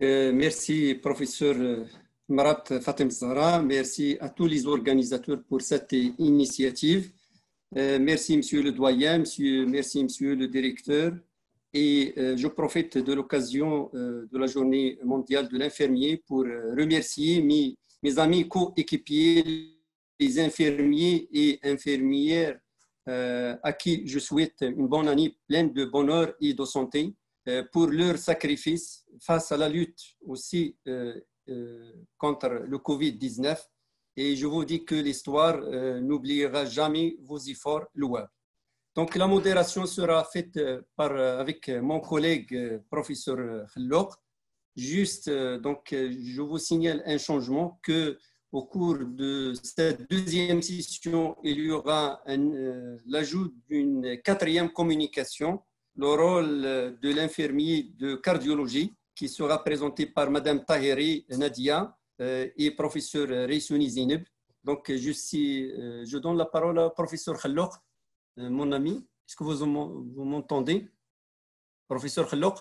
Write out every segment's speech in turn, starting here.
Merci, professeur Marat Fatem Zahra. Merci à tous les organisateurs pour cette initiative. Merci, monsieur le doyen, merci, monsieur le directeur. Et je profite de l'occasion de la journée mondiale de l'infirmier pour remercier mes amis coéquipiers, les infirmiers et infirmières à qui je souhaite une bonne année pleine de bonheur et de santé pour leur sacrifice face à la lutte aussi contre le Covid-19. Et je vous dis que l'histoire n'oubliera jamais vos efforts louables. Donc, la modération sera faite avec mon collègue professeur Khalloq. Juste, donc, je vous signale un changement qu'au cours de cette deuxième session, il y aura l'ajout d'une quatrième communication, le rôle de l'infirmier de cardiologie, qui sera présenté par Madame Tahiri Nadia et professeur Reissouni Zineb. Donc, je donne la parole à professeur Khalloq. Mon ami, est-ce que vous m'entendez? Professeur Khalloq?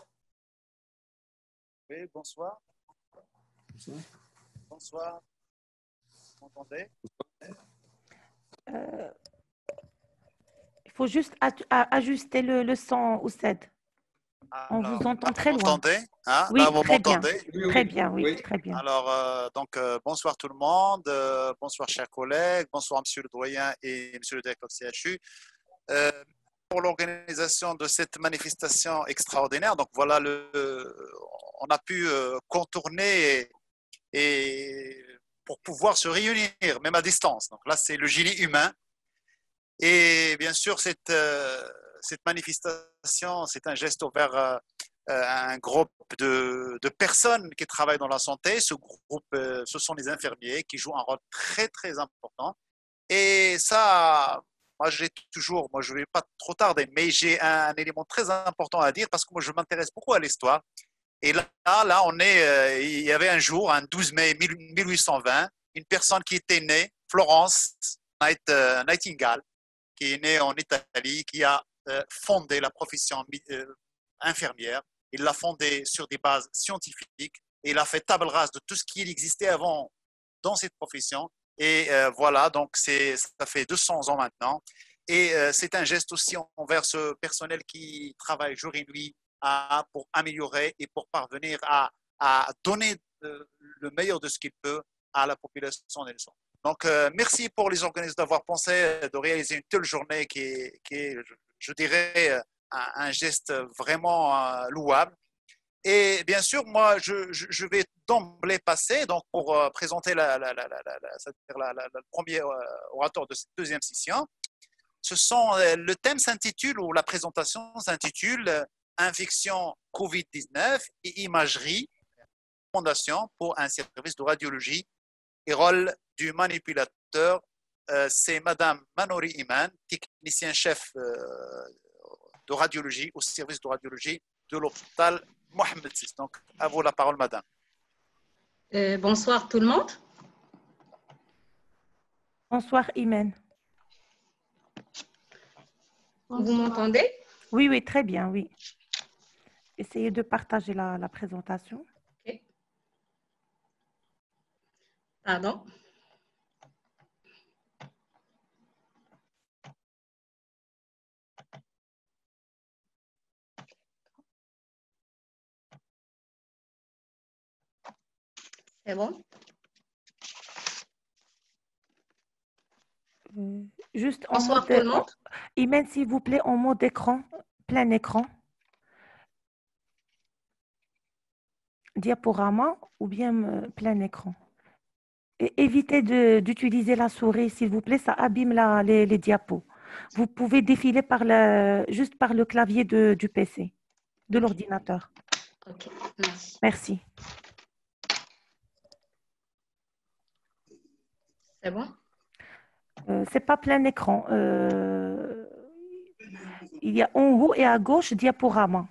Oui, bonsoir. Bonsoir. Vous m'entendez? Il faut juste ajuster le son, Oussed. On vous entend très loin. Vous m'entendez? Hein? Oui, là, vous très bien. m'entendez? Très bien, oui, très bien. Alors, bonsoir tout le monde. Bonsoir, chers collègues. Bonsoir, monsieur le doyen et monsieur le directeur de CHU. Pour l'organisation de cette manifestation extraordinaire. Donc voilà, on a pu contourner et pour pouvoir se réunir, même à distance. Donc là, c'est le génie humain. Et bien sûr, cette manifestation, c'est un geste envers un groupe de personnes qui travaillent dans la santé. Ce groupe, ce sont les infirmiers qui jouent un rôle très, très important. Et ça... Moi, je ne vais pas trop tarder, mais j'ai un élément très important à dire parce que moi, je m'intéresse beaucoup à l'histoire. Et là, il y avait un jour, un 12 mai 1820, une personne qui était née, Florence Nightingale, qui est née en Italie, qui a fondé la profession infirmière. Il l'a fondée sur des bases scientifiques et il a fait table rase de tout ce qui existait avant dans cette profession. Et voilà, donc ça fait 200 ans maintenant. Et c'est un geste aussi envers ce personnel qui travaille jour et nuit pour améliorer et pour parvenir à donner le meilleur de ce qu'il peut à la population des leçons. Donc, merci pour les organisateurs d'avoir pensé de réaliser une telle journée qui est je dirais, un geste vraiment louable. Et bien sûr, moi, je vais d'emblée passer donc, pour présenter le premier orateur de cette deuxième session. Le thème s'intitule, ou la présentation s'intitule « Infection Covid-19 et imagerie, fondation pour un service de radiologie et rôle du manipulateur ». C'est Madame Manouri Iman, technicien-chef de radiologie au service de radiologie de l'hôpital Mohamed VI. Donc, à vous la parole, madame. Bonsoir tout le monde. Bonsoir, Imen. Vous m'entendez? Oui, oui, très bien, oui. Essayez de partager la présentation. Okay. Pardon. C'est bon? Juste en Bonsoir mode tout le monde. Imen, s'il vous plaît, en mode écran, plein écran. Diaporama ou bien plein écran. Et évitez d'utiliser la souris, s'il vous plaît, ça abîme les diapos. Vous pouvez défiler juste par le clavier du PC, de l'ordinateur. Ok, merci. Merci. C'est bon? C'est pas plein écran. Il y a en haut et à gauche diaporama.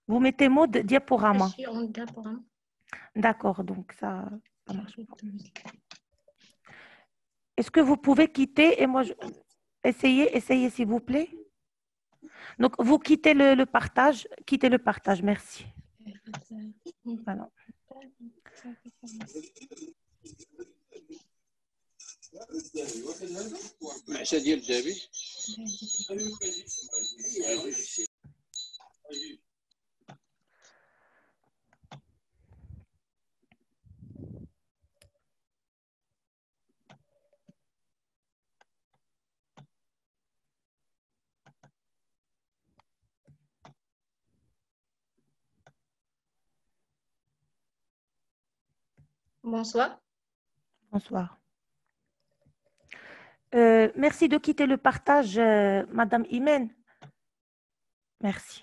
Vous mettez mode diaporama. Je suis en diaporama. D'accord, donc ça marche pas. Est-ce que vous pouvez quitter et moi essayez s'il vous plaît. Donc vous quittez le partage, merci. Voilà. العشاء ديال الدابي Bonsoir. Bonsoir. Merci de quitter le partage, Madame Imen. Merci.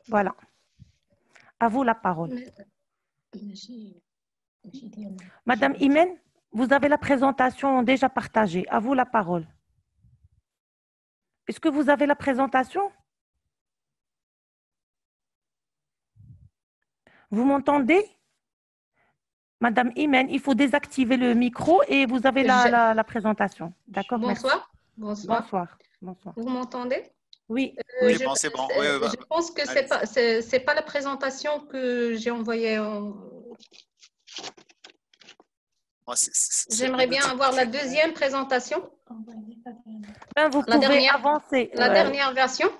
Voilà. À vous la parole. Madame Imen, vous avez la présentation déjà partagée. À vous la parole. Est-ce que vous avez la présentation? Vous m'entendez? Madame Imen, il faut désactiver le micro et vous avez la présentation. D'accord? Bonsoir. Merci. Bonsoir. Bonsoir. Vous m'entendez? Oui. Oui, bon, c'est bon. Oui, oui, Je pense que c'est pas la présentation que j'ai envoyée. J'aimerais bien avoir la deuxième présentation. Ben, vous pouvez avancer. La dernière version.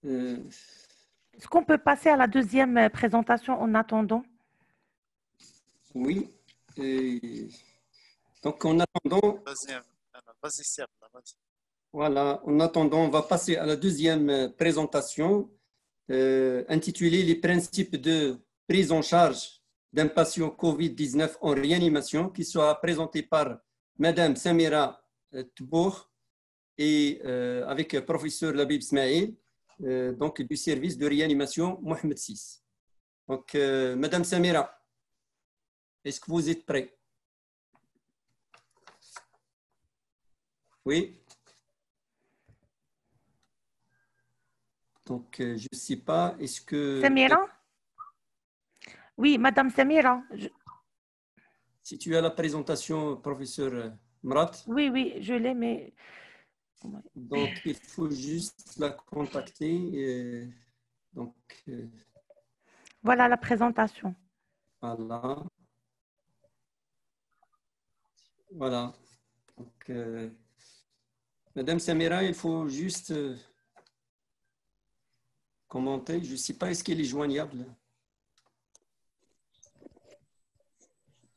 Est-ce qu'on peut passer à la deuxième présentation en attendant? Oui. Donc, en attendant, Vas-y, Serge, vas-y. voilà, en attendant, on va passer à la deuxième présentation intitulée Les principes de prise en charge d'un patient COVID-19 en réanimation, qui sera présentée par Madame Samira Tbour et avec professeur Labib Smaïl, donc du service de réanimation Mohamed VI. Donc, Madame Samira, est-ce que vous êtes prêt? Oui. Donc, je ne sais pas, est-ce que… Samira? Oui, Madame Samira. Si tu as la présentation, professeur Mrat. Oui, oui, je l'ai, mais… Donc, il faut juste la contacter. Donc, voilà la présentation. voilà. Voilà. Donc, Madame Samira, il faut juste commenter. Je ne sais pas, est-ce qu'elle est joignable?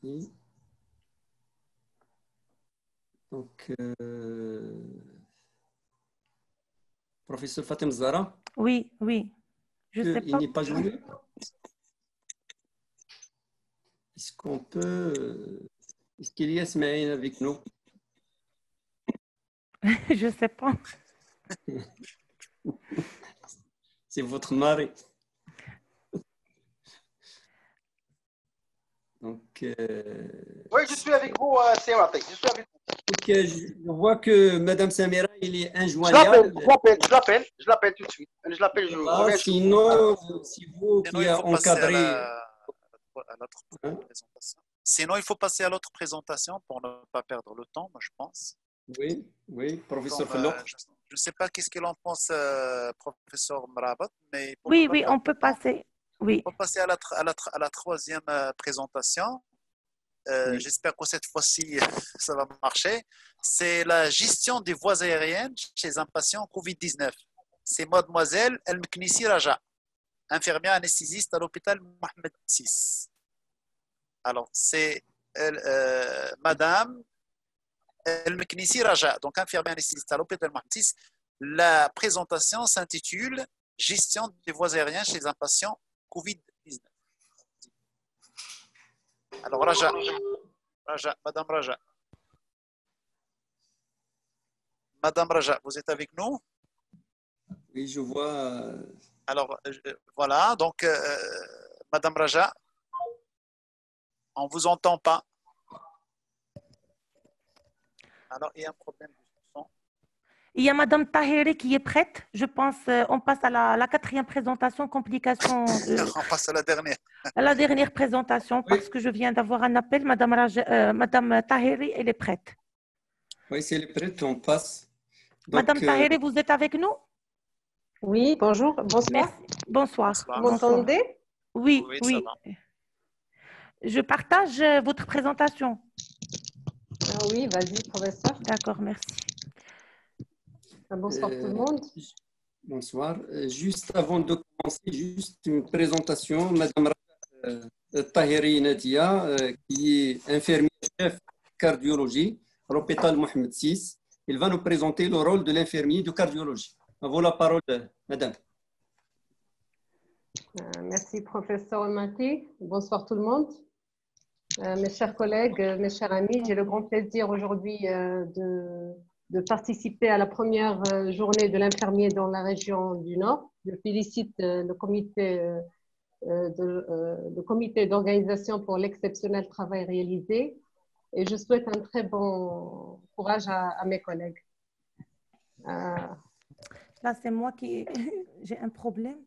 Oui. Donc, professeur Fatem Zara? Oui, oui. Je sais pas. Il n'est pas joignable? Est-ce qu'on peut… Est-ce qu'il y a Smaïl avec nous? Je ne sais pas. C'est votre mari. Donc, Oui, je suis avec vous, c'est Raté. Je suis avec vous. donc, je vois que Madame Samira, il est injoignable. Je l'appelle tout de suite. Je l'appelle, je reviens. Sinon, c'est vous qui a encadré. À l'autre présentation. Sinon, il faut passer à l'autre présentation pour ne pas perdre le temps, moi, je pense. Oui, oui, professeur Comme, Khalok. je ne sais pas qu'est-ce qu'il en pense, professeur Mrabat, mais Oui, oui, on peut passer. Oui. On peut passer à la troisième présentation. Oui. J'espère que cette fois-ci, ça va marcher. C'est la gestion des voies aériennes chez un patient COVID-19. C'est mademoiselle El Mknissi Raja, infirmière anesthésiste à l'hôpital Mohamed VI. Alors, c'est madame El Mknissi Raja, donc infirmière anesthésiste à l'hôpital Mohamed VI. La présentation s'intitule Gestion des voies aériennes chez un patient COVID-19. Alors, Raja, Madame Raja. Madame Raja, vous êtes avec nous? Oui, je vois. Alors, voilà, donc, Madame Raja, on ne vous entend pas. Alors, il y a un problème de son. Il y a Madame Tahiri qui est prête. Je pense on passe à la quatrième présentation, complication On passe à la dernière. à la dernière présentation Oui, parce que je viens d'avoir un appel. Madame Tahiri, elle est prête. oui, si elle est prête, on passe. Madame Donc, Tahiri, vous êtes avec nous? Oui, bonjour, bonsoir. Merci. Bonsoir. Vous Bonsoir. Bonsoir. m'entendez? Oui, Oui, ça oui. va. Je partage votre présentation. Ah oui, vas-y, professeur. D'accord, merci. Bonsoir tout le euh, monde. bonsoir. Juste avant de commencer, juste une présentation. Madame Tahiri Nadia, qui est infirmière chef cardiologie à l'hôpital Mohamed VI. Il va nous présenter le rôle de l'infirmier de cardiologie. À vous la parole, madame. Merci, professeur Mati. Bonsoir tout le monde. Mes chers collègues, mes chers amis, j'ai le grand plaisir aujourd'hui de participer à la première journée de l'infirmier dans la région du Nord. Je félicite le comité d'organisation pour l'exceptionnel travail réalisé et je souhaite un très bon courage à mes collègues. Là, c'est moi qui j'ai un problème.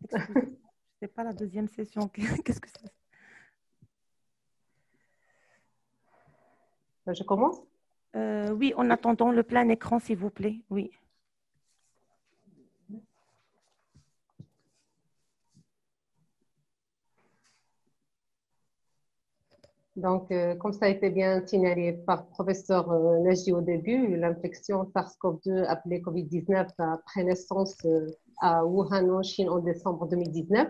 Excusez-moi, je ne sais pas la deuxième session. Qu'est-ce que c'est? Je commence? Oui, en attendant le plein écran, s'il vous plaît. Oui. Donc, comme ça a été bien signalé par le professeur Naji au début, l'infection SARS-CoV-2 appelée COVID-19 a pris naissance à Wuhan, en Chine, en décembre 2019.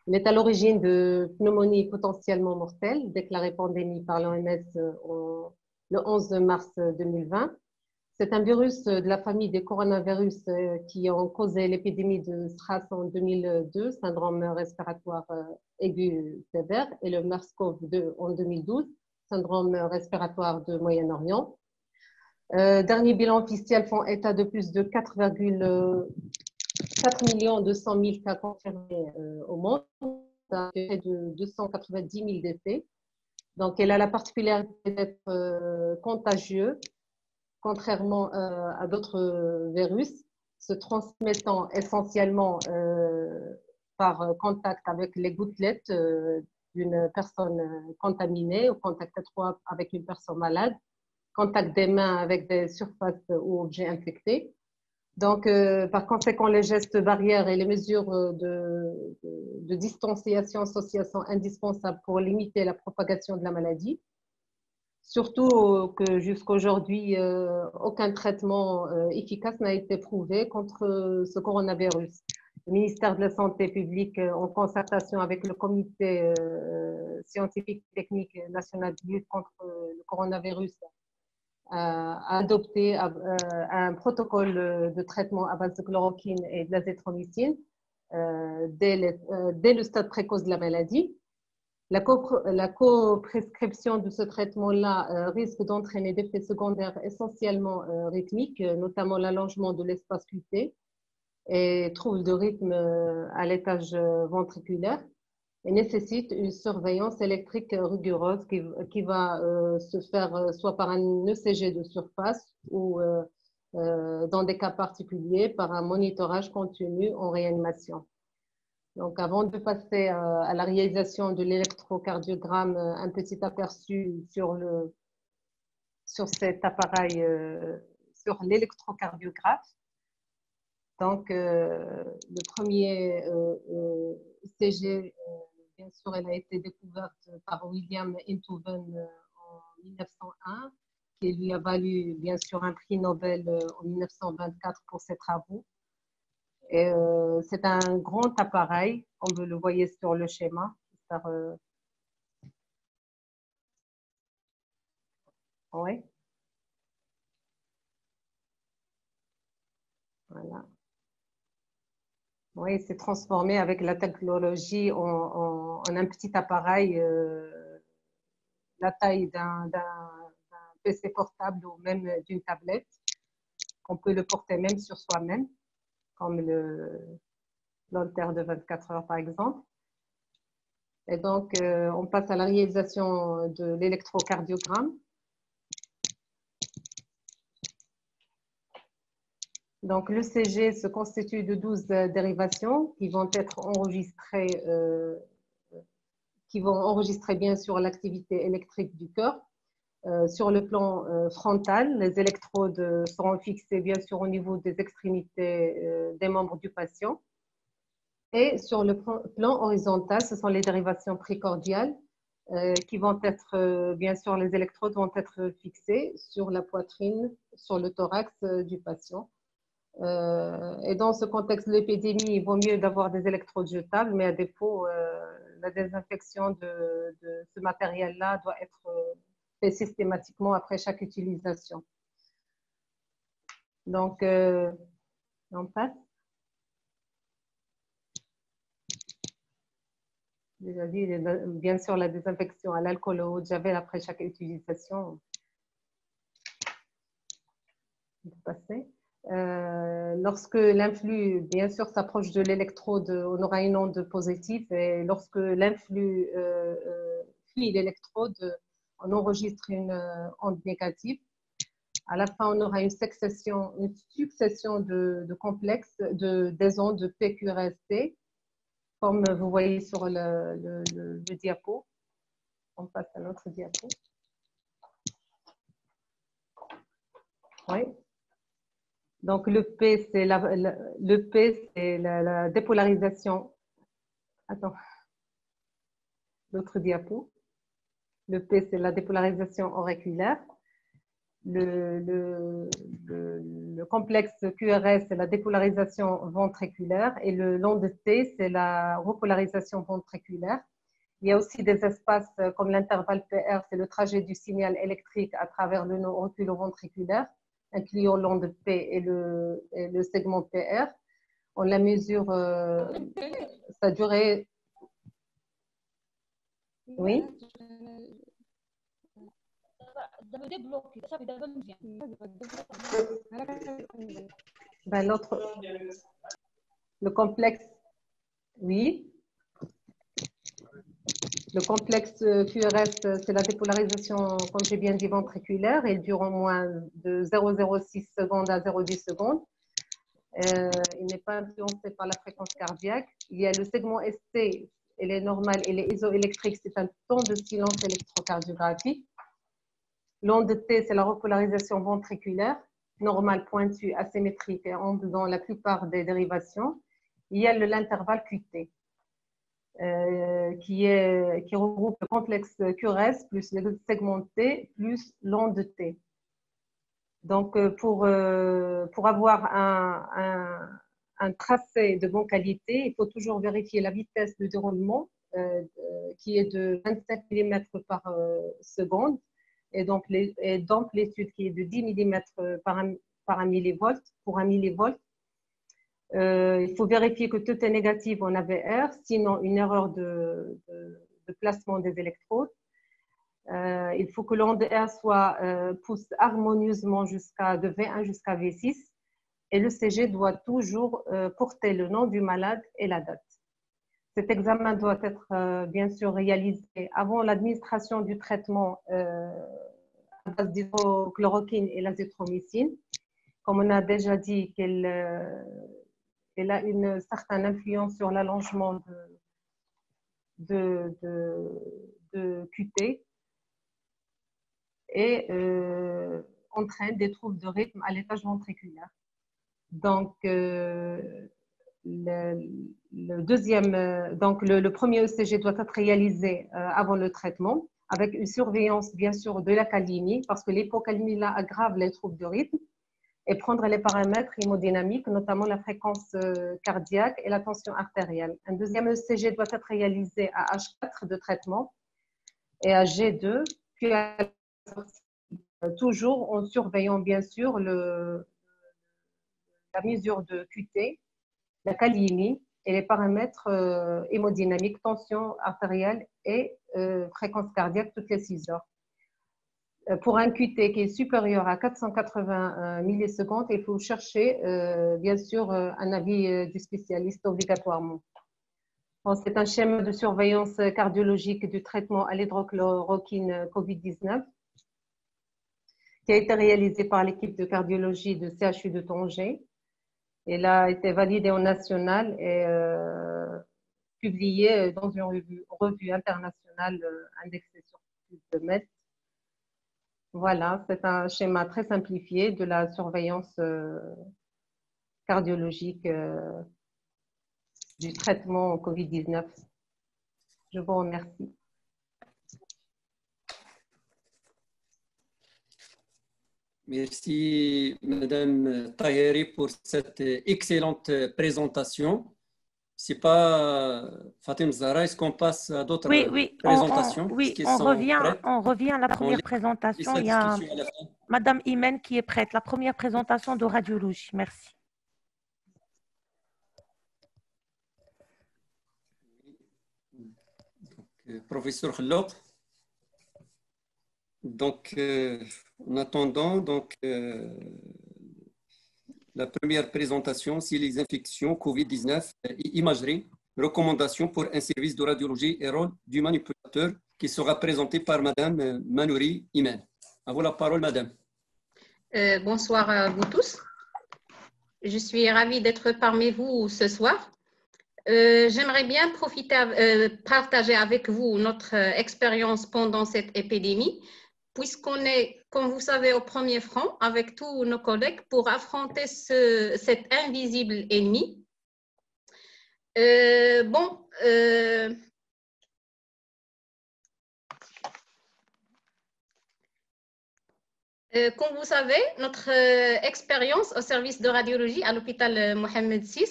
Il est à l'origine de pneumonies potentiellement mortelles, déclarée pandémie par l'OMS le 11 mars 2020. C'est un virus de la famille des coronavirus qui ont causé l'épidémie de SRAS en 2002, syndrome respiratoire aigu sévère, et le MERS-CoV-2 en 2012, syndrome respiratoire de Moyen-Orient. Dernier bilan officiel font état de plus de 4,4 200 000 cas confirmés au monde, près de 290 000 décès. Donc, elle a la particularité d'être contagieux, contrairement à d'autres virus, se transmettant essentiellement par contact avec les gouttelettes d'une personne contaminée ou contact étroit avec une personne malade, contact des mains avec des surfaces ou objets infectés. Donc, par conséquent, les gestes barrières et les mesures de distanciation sociale sont indispensables pour limiter la propagation de la maladie. Surtout que jusqu'à aujourd'hui, aucun traitement efficace n'a été prouvé contre ce coronavirus. Le ministère de la Santé publique, en concertation avec le comité scientifique et technique national de lutte contre le coronavirus, a adopté un protocole de traitement à base de chloroquine et de l'azithromycine dès le stade précoce de la maladie. La coprescription de ce traitement-là risque d'entraîner des effets secondaires essentiellement rythmiques, notamment l'allongement de l'espace cuté et troubles de rythme à l'étage ventriculaire, et nécessite une surveillance électrique rigoureuse qui va se faire soit par un ECG de surface ou dans des cas particuliers par un monitorage continu en réanimation. Donc, avant de passer à la réalisation de l'électrocardiogramme, un petit aperçu sur cet appareil, sur l'électrocardiographe. Donc, le premier CG, bien sûr, elle a été découverte par William Einthoven en 1901, qui lui a valu, bien sûr, un prix Nobel en 1924 pour ses travaux. C'est un grand appareil, comme vous le voyez sur le schéma. Oui. Voilà. Oui, c'est transformé avec la technologie en un petit appareil, la taille d'un PC portable ou même d'une tablette, qu'on peut le porter même sur soi-même, comme l'Holter de 24 heures par exemple. Et donc, on passe à la réalisation de l'électrocardiogramme. Donc, l'ECG se constitue de 12 dérivations qui vont être enregistrées, bien sûr l'activité électrique du cœur. Sur le plan frontal, les électrodes seront fixées bien sûr au niveau des extrémités des membres du patient. Et sur le plan horizontal, ce sont les dérivations précordiales qui vont être, bien sûr, les électrodes vont être fixées sur la poitrine, sur le thorax du patient. Et dans ce contexte de l'épidémie, il vaut mieux d'avoir des électrodes jetables, mais à défaut, la désinfection de ce matériel-là doit être fait systématiquement après chaque utilisation. Donc, on passe. Déjà dit, bien sûr, la désinfection à l'alcool ou au javel après chaque utilisation. Passer. Lorsque l'influx, bien sûr, s'approche de l'électrode, on aura une onde positive. Et lorsque l'influx fuit l'électrode, on enregistre une onde négative. À la fin, on aura une succession de complexes, des ondes PQRST, comme vous voyez sur le diapo. On passe à notre diapo. Oui. Donc, le P, c'est la dépolarisation. Attends. L'autre diapo. Le P, c'est la dépolarisation auriculaire. Le complexe QRS, c'est la dépolarisation ventriculaire. Et le long de T, c'est la repolarisation ventriculaire. Il y a aussi des espaces comme l'intervalle PR, c'est le trajet du signal électrique à travers le nœud auriculo-ventriculaire, incluant l'onde P et le segment PR. On la mesure, sa durée. Oui. Ben, le complexe, oui. Le complexe QRS, c'est la dépolarisation, comme j'ai bien dit, ventriculaire. Elle dure au moins de 0,06 secondes à 0,10 secondes. Il n'est pas influencé par la fréquence cardiaque. Il y a le segment ST, elle est normale, elle est isoélectrique, c'est un temps de silence électrocardiographique. L'onde T, c'est la repolarisation ventriculaire, normale, pointue, asymétrique et onde dans la plupart des dérivations. Il y a l'intervalle QT. Qui regroupe le complexe QRS plus le segment T plus l'onde T. Donc, pour avoir un tracé de bonne qualité, il faut toujours vérifier la vitesse de déroulement qui est de 25 mm par seconde et donc l'amplitude qui est de 10 mm par un millivolt, pour un millivolt. Il faut vérifier que tout est négatif en AVR, sinon une erreur de placement des électrodes. Il faut que l'onde R pousse harmonieusement de V1 jusqu'à V6 et le CG doit toujours porter le nom du malade et la date. Cet examen doit être bien sûr réalisé avant l'administration du traitement à base d'hydrochloroquine et l'azithromycine. Comme on a déjà dit qu'elle a une certaine influence sur l'allongement de QT et entraîne des troubles de rythme à l'étage ventriculaire. Donc, le premier ECG doit être réalisé avant le traitement avec une surveillance bien sûr de la calémie parce que l'hypocalémie là aggrave les troubles de rythme et prendre les paramètres hémodynamiques, notamment la fréquence cardiaque et la tension artérielle. Un deuxième ECG doit être réalisé à H4 de traitement et à G2, puis à la sortie, toujours en surveillant bien sûr la mesure de QT, la calémie et les paramètres hémodynamiques, tension artérielle et fréquence cardiaque toutes les 6 heures. Pour un QT qui est supérieur à 480 millisecondes, il faut chercher bien sûr un avis du spécialiste obligatoirement. Bon, c'est un schéma de surveillance cardiologique du traitement à l'hydrochloroquine COVID-19 qui a été réalisé par l'équipe de cardiologie de CHU de Tanger. Il a été validé au national et publié dans une revue internationale indexée sur PubMed. Voilà, c'est un schéma très simplifié de la surveillance cardiologique du traitement COVID-19. Je vous remercie. Merci, Madame Taheri, pour cette excellente présentation. C'est pas Fatim Zahra, est-ce qu'on passe à d'autres présentations? On revient à la première présentation. Il y a Madame Imen qui est prête. La première présentation de radiologie. Merci. Professeur Khalloq. Donc, en attendant, la première présentation, c'est les infections COVID-19 et imagerie, recommandations pour un service de radiologie et rôle du manipulateur qui sera présenté par Madame Manouri Imen. À vous la parole, Madame. Bonsoir à vous tous. Je suis ravie d'être parmi vous ce soir. J'aimerais bien partager avec vous notre expérience pendant cette épidémie, puisqu'on est, comme vous savez, au premier front avec tous nos collègues pour affronter cet invisible ennemi. Comme vous savez, notre expérience au service de radiologie à l'hôpital Mohamed VI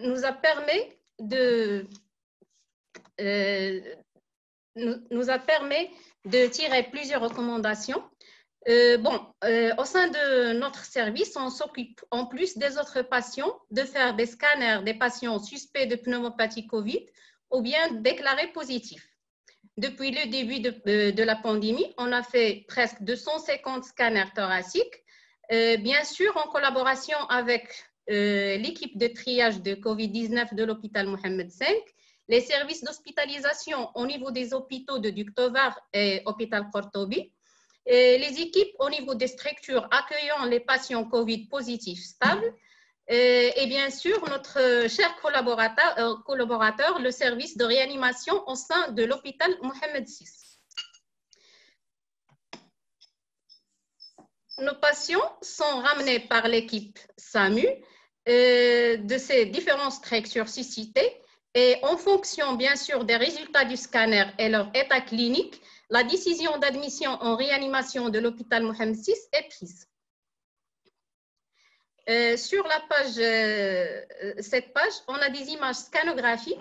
nous a permis de tirer plusieurs recommandations. Au sein de notre service, on s'occupe en plus des autres patients de faire des scanners des patients suspects de pneumopathie COVID ou bien déclarés positifs. Depuis le début de la pandémie, on a fait presque 250 scanners thoraciques, bien sûr en collaboration avec l'équipe de triage de COVID-19 de l'hôpital Mohamed V, les services d'hospitalisation au niveau des hôpitaux de Ductovar et hôpital Kortobi, les équipes au niveau des structures accueillant les patients COVID positifs stables, et bien sûr notre cher collaborateur, le service de réanimation au sein de l'hôpital Mohamed VI. Nos patients sont ramenés par l'équipe SAMU de ces différentes structures suscitées et en fonction bien sûr des résultats du scanner et leur état clinique, la décision d'admission en réanimation de l'hôpital Mohamed VI est prise. Sur la page, cette page, on a des images scanographiques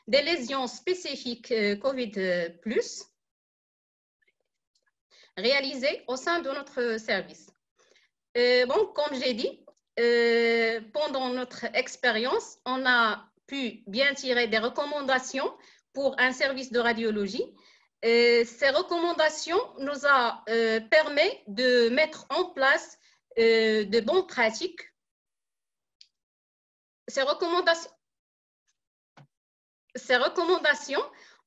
des lésions spécifiques COVID+, réalisées au sein de notre service. Comme j'ai dit, pendant notre expérience, on a pu bien tirer des recommandations pour un service de radiologie. Ces recommandations nous ont permis de mettre en place de bonnes pratiques. Ces recommandations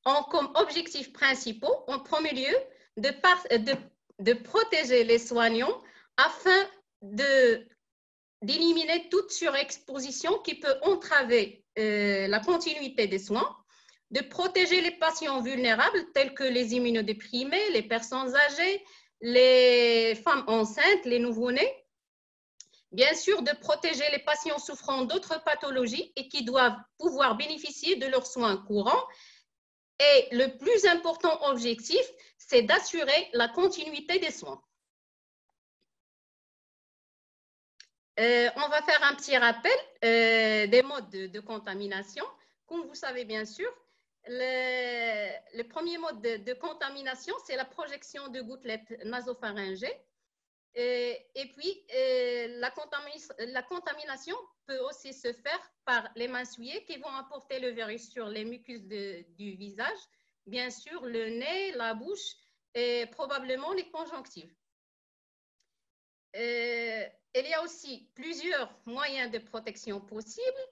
ont comme objectifs principaux, en premier lieu, de protéger les soignants afin d'éliminer toute surexposition qui peut entraver la continuité des soins, de protéger les patients vulnérables tels que les immunodéprimés, les personnes âgées, les femmes enceintes, les nouveau-nés, bien sûr de protéger les patients souffrant d'autres pathologies et qui doivent pouvoir bénéficier de leurs soins courants. Et le plus important objectif, c'est d'assurer la continuité des soins. On va faire un petit rappel des modes de contamination. Comme vous savez bien sûr, le premier mode de contamination, c'est la projection de gouttelettes nasopharyngées. Et puis, la contamination peut aussi se faire par les mains souillées qui vont apporter le virus sur les muqueuses du visage, bien sûr le nez, la bouche et probablement les conjonctives. Il y a aussi plusieurs moyens de protection possibles.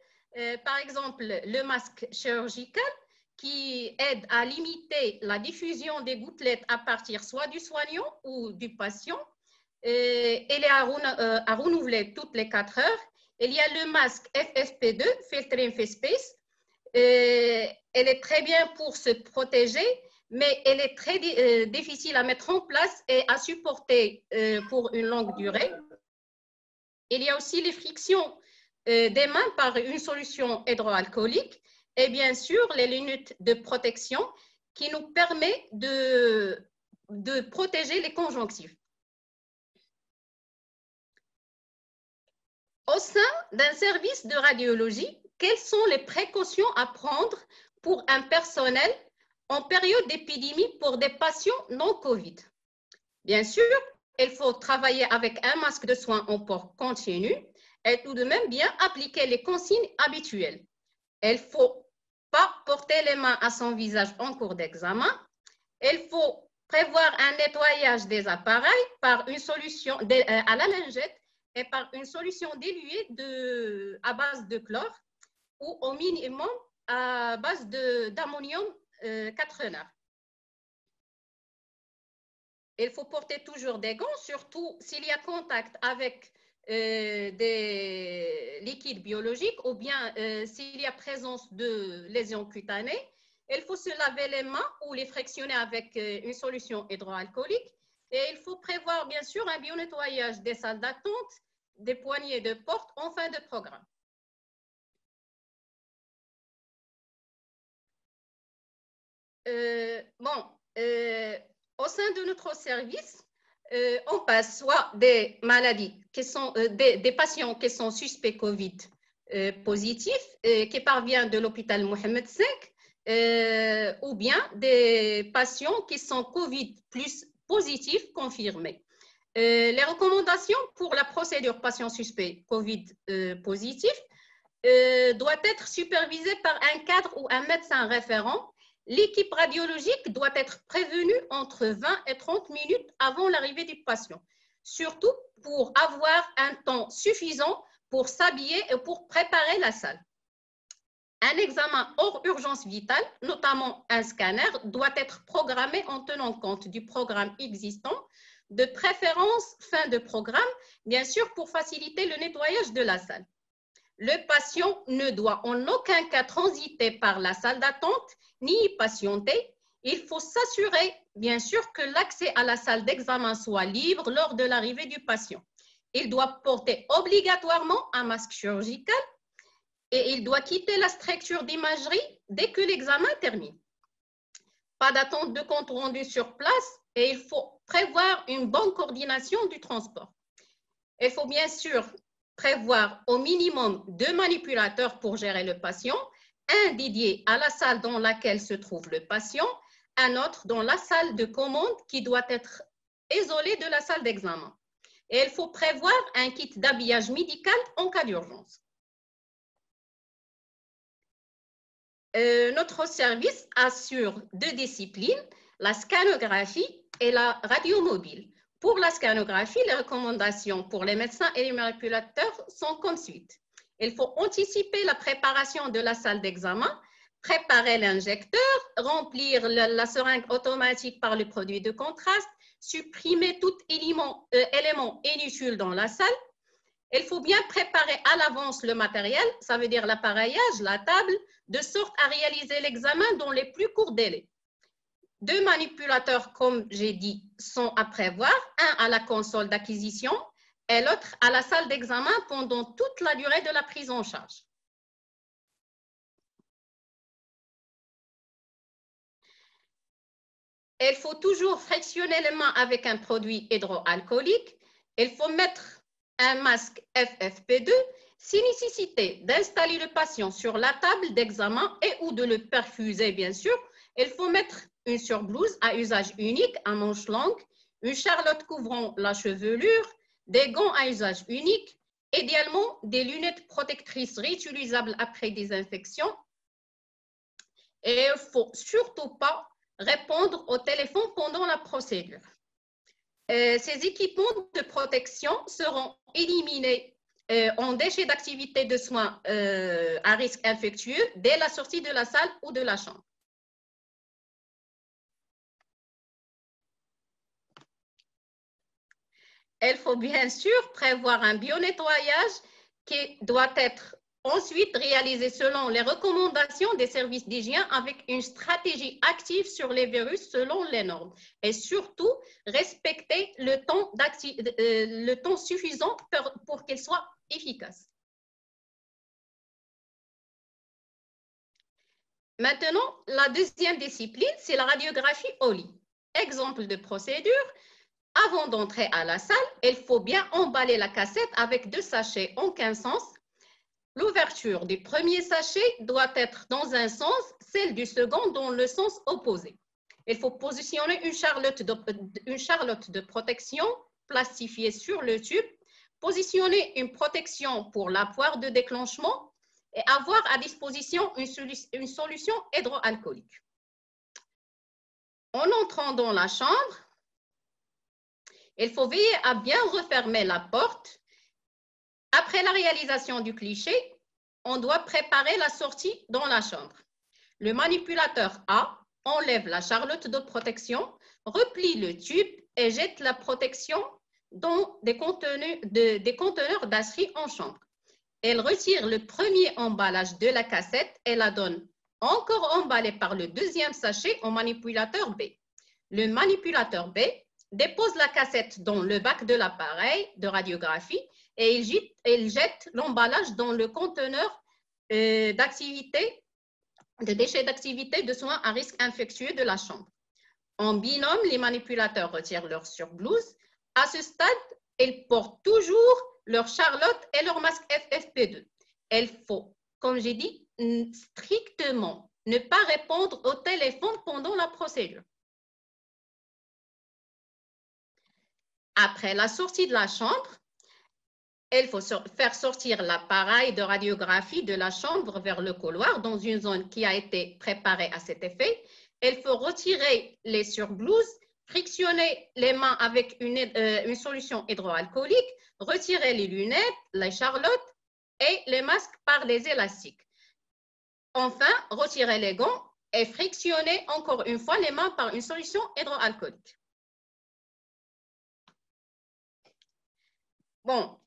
Par exemple, le masque chirurgical qui aide à limiter la diffusion des gouttelettes à partir soit du soignant ou du patient. Elle est à renouveler toutes les 4 heures. Il y a le masque FFP2, Filtering Face Space. Elle est très bien pour se protéger, mais elle est très difficile à mettre en place et à supporter pour une longue durée. Il y a aussi les frictions des mains par une solution hydroalcoolique et bien sûr les lunettes de protection qui nous permettent de protéger les conjonctives. Au sein d'un service de radiologie, quelles sont les précautions à prendre pour un personnel en période d'épidémie pour des patients non Covid? Bien sûr, il faut travailler avec un masque de soins en port continu et tout de même bien appliquer les consignes habituelles. Il ne faut pas porter les mains à son visage en cours d'examen. Il faut prévoir un nettoyage des appareils par une solution à la lingette et par une solution diluée à base de chlore ou au minimum à base d'ammonium quaternary. Il faut porter toujours des gants, surtout s'il y a contact avec des liquides biologiques ou bien s'il y a présence de lésions cutanées. Il faut se laver les mains ou les frictionner avec une solution hydroalcoolique. Et il faut prévoir bien sûr un bio-nettoyage des salles d'attente, des poignées de porte en fin de programme. Au sein de notre service, on passe soit des maladies qui sont des patients qui sont suspects Covid positifs, qui parviennent de l'hôpital Mohamed V, ou bien des patients qui sont Covid plus positifs confirmés. Les recommandations pour la procédure patient suspect Covid positif doit être supervisée par un cadre ou un médecin référent. L'équipe radiologique doit être prévenue entre 20 et 30 minutes avant l'arrivée du patient, surtout pour avoir un temps suffisant pour s'habiller et pour préparer la salle. Un examen hors urgence vitale, notamment un scanner, doit être programmé en tenant compte du programme existant, de préférence fin de programme, bien sûr pour faciliter le nettoyage de la salle. Le patient ne doit en aucun cas transiter par la salle d'attente ni y patienter. Il faut s'assurer, bien sûr, que l'accès à la salle d'examen soit libre lors de l'arrivée du patient. Il doit porter obligatoirement un masque chirurgical et il doit quitter la structure d'imagerie dès que l'examen termine. Pas d'attente de compte rendu sur place et il faut prévoir une bonne coordination du transport. Il faut bien sûr prévoir au minimum 2 manipulateurs pour gérer le patient, un dédié à la salle dans laquelle se trouve le patient, un autre dans la salle de commande qui doit être isolée de la salle d'examen. Et il faut prévoir un kit d'habillage médical en cas d'urgence. Notre service assure 2 disciplines, la scanographie et la radio mobile. Pour la scanographie, les recommandations pour les médecins et les manipulateurs sont comme suit. Il faut anticiper la préparation de la salle d'examen, préparer l'injecteur, remplir la seringue automatique par le produit de contraste, supprimer tout élément inutile dans la salle. Il faut bien préparer à l'avance le matériel, ça veut dire l'appareillage, la table, de sorte à réaliser l'examen dans les plus courts délais. 2 manipulateurs, comme j'ai dit, sont à prévoir, un à la console d'acquisition et l'autre à la salle d'examen pendant toute la durée de la prise en charge. Il faut toujours frictionner les mains avec un produit hydroalcoolique. Il faut mettre un masque FFP2. Si nécessité d'installer le patient sur la table d'examen et ou de le perfuser, bien sûr, il faut mettre une surblouse à usage unique à manches longues, une charlotte couvrant la chevelure, des gants à usage unique, idéalement des lunettes protectrices réutilisables après désinfection. Et il ne faut surtout pas répondre au téléphone pendant la procédure. Ces équipements de protection seront éliminés en déchets d'activité de soins à risque infectieux dès la sortie de la salle ou de la chambre. il faut bien sûr prévoir un bio-nettoyage qui doit être ensuite réalisé selon les recommandations des services d'hygiène avec une stratégie active sur les virus selon les normes. Et surtout, respecter le temps suffisant pour qu'il soit efficace. Maintenant, la deuxième discipline, c'est la radiographie au lit. Exemple de procédure. Avant d'entrer à la salle, il faut bien emballer la cassette avec 2 sachets en 15 sens. L'ouverture du premier sachet doit être dans un sens, celle du second dans le sens opposé. Il faut positionner une charlotte de protection plastifiée sur le tube, positionner une protection pour la poire de déclenchement et avoir à disposition une solution hydroalcoolique. En entrant dans la chambre, il faut veiller à bien refermer la porte. Après la réalisation du cliché, on doit préparer la sortie dans la chambre. Le manipulateur A enlève la charlotte de protection, replie le tube et jette la protection dans des conteneurs d'acier en chambre. Elle retire le premier emballage de la cassette et la donne encore emballée par le deuxième sachet au manipulateur B. Le manipulateur B dépose la cassette dans le bac de l'appareil de radiographie et il jette l'emballage dans le conteneur de déchets d'activité de soins à risque infectieux de la chambre. En binôme, les manipulateurs retirent leur surblouse. À ce stade, ils portent toujours leur charlotte et leur masque FFP2. Il faut, comme j'ai dit, strictement ne pas répondre au téléphone pendant la procédure. Après la sortie de la chambre, il faut faire sortir l'appareil de radiographie de la chambre vers le couloir dans une zone qui a été préparée à cet effet. Il faut retirer les surblouses, frictionner les mains avec une solution hydroalcoolique, retirer les lunettes, les charlottes et les masques par les élastiques. Enfin, retirer les gants et frictionner encore une fois les mains par une solution hydroalcoolique. Bon,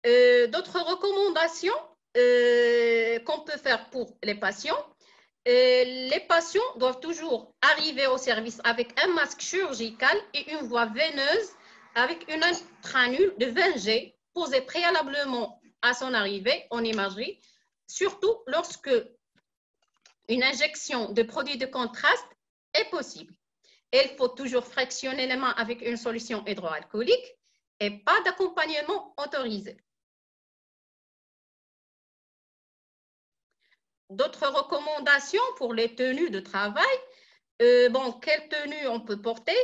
d'autres recommandations qu'on peut faire pour les patients. Les patients doivent toujours arriver au service avec un masque chirurgical et une voie veineuse avec une intranule de 20 G posée préalablement à son arrivée en imagerie, surtout lorsque une injection de produits de contraste est possible. Il faut toujours frictionner les mains avec une solution hydroalcoolique et pas d'accompagnement autorisé. D'autres recommandations pour les tenues de travail. Quelle tenue on peut porter?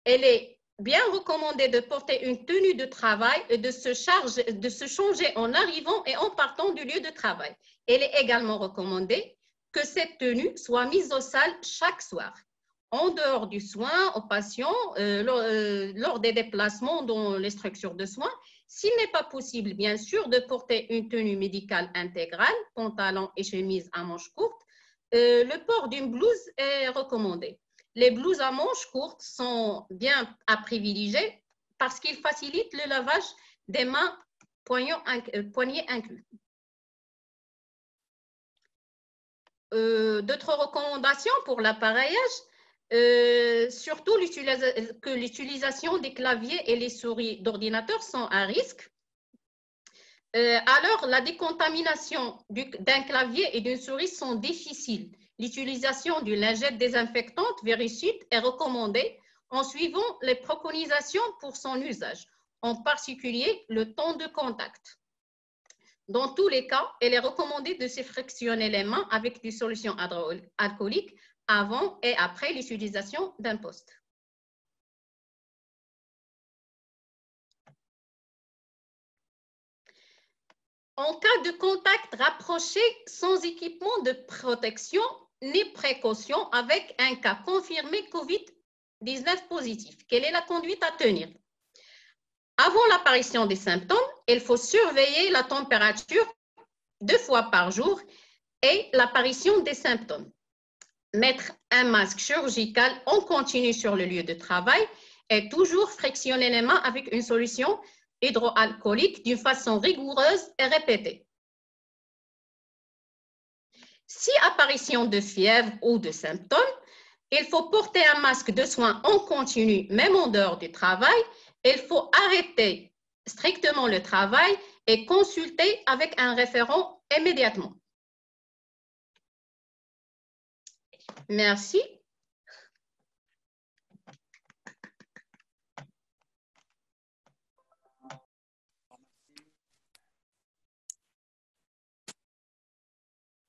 Elle est bien recommandé de porter une tenue de travail et de se changer en arrivant et en partant du lieu de travail. Il est également recommandé que cette tenue soit mise au salle chaque soir, en dehors du soin aux patients, lors des déplacements dans les structures de soins. S'il n'est pas possible, bien sûr, de porter une tenue médicale intégrale, pantalon et chemise à manches courtes, le port d'une blouse est recommandé. Les blouses à manches courtes sont bien à privilégier parce qu'ils facilitent le lavage des mains poignets inclus. D'autres recommandations pour l'appareillage, surtout que l'utilisation des claviers et les souris d'ordinateur sont à risque. Alors, la décontamination d'un clavier et d'une souris sont difficiles. L'utilisation d'une lingette désinfectante virucide est recommandée en suivant les préconisations pour son usage, en particulier le temps de contact. Dans tous les cas, il est recommandé de se frictionner les mains avec des solutions hydroalcooliques avant et après l'utilisation d'un poste. En cas de contact rapproché sans équipement de protection ni précaution avec un cas confirmé COVID-19 positif, quelle est la conduite à tenir? Avant l'apparition des symptômes, il faut surveiller la température 2 fois par jour et l'apparition des symptômes. Mettre un masque chirurgical en continu sur le lieu de travail et toujours frictionner les mains avec une solution hydroalcoolique d'une façon rigoureuse et répétée. Si apparition de fièvre ou de symptômes, il faut porter un masque de soins en continu, même en dehors du travail. Il faut arrêter strictement le travail et consulter avec un référent immédiatement. Merci.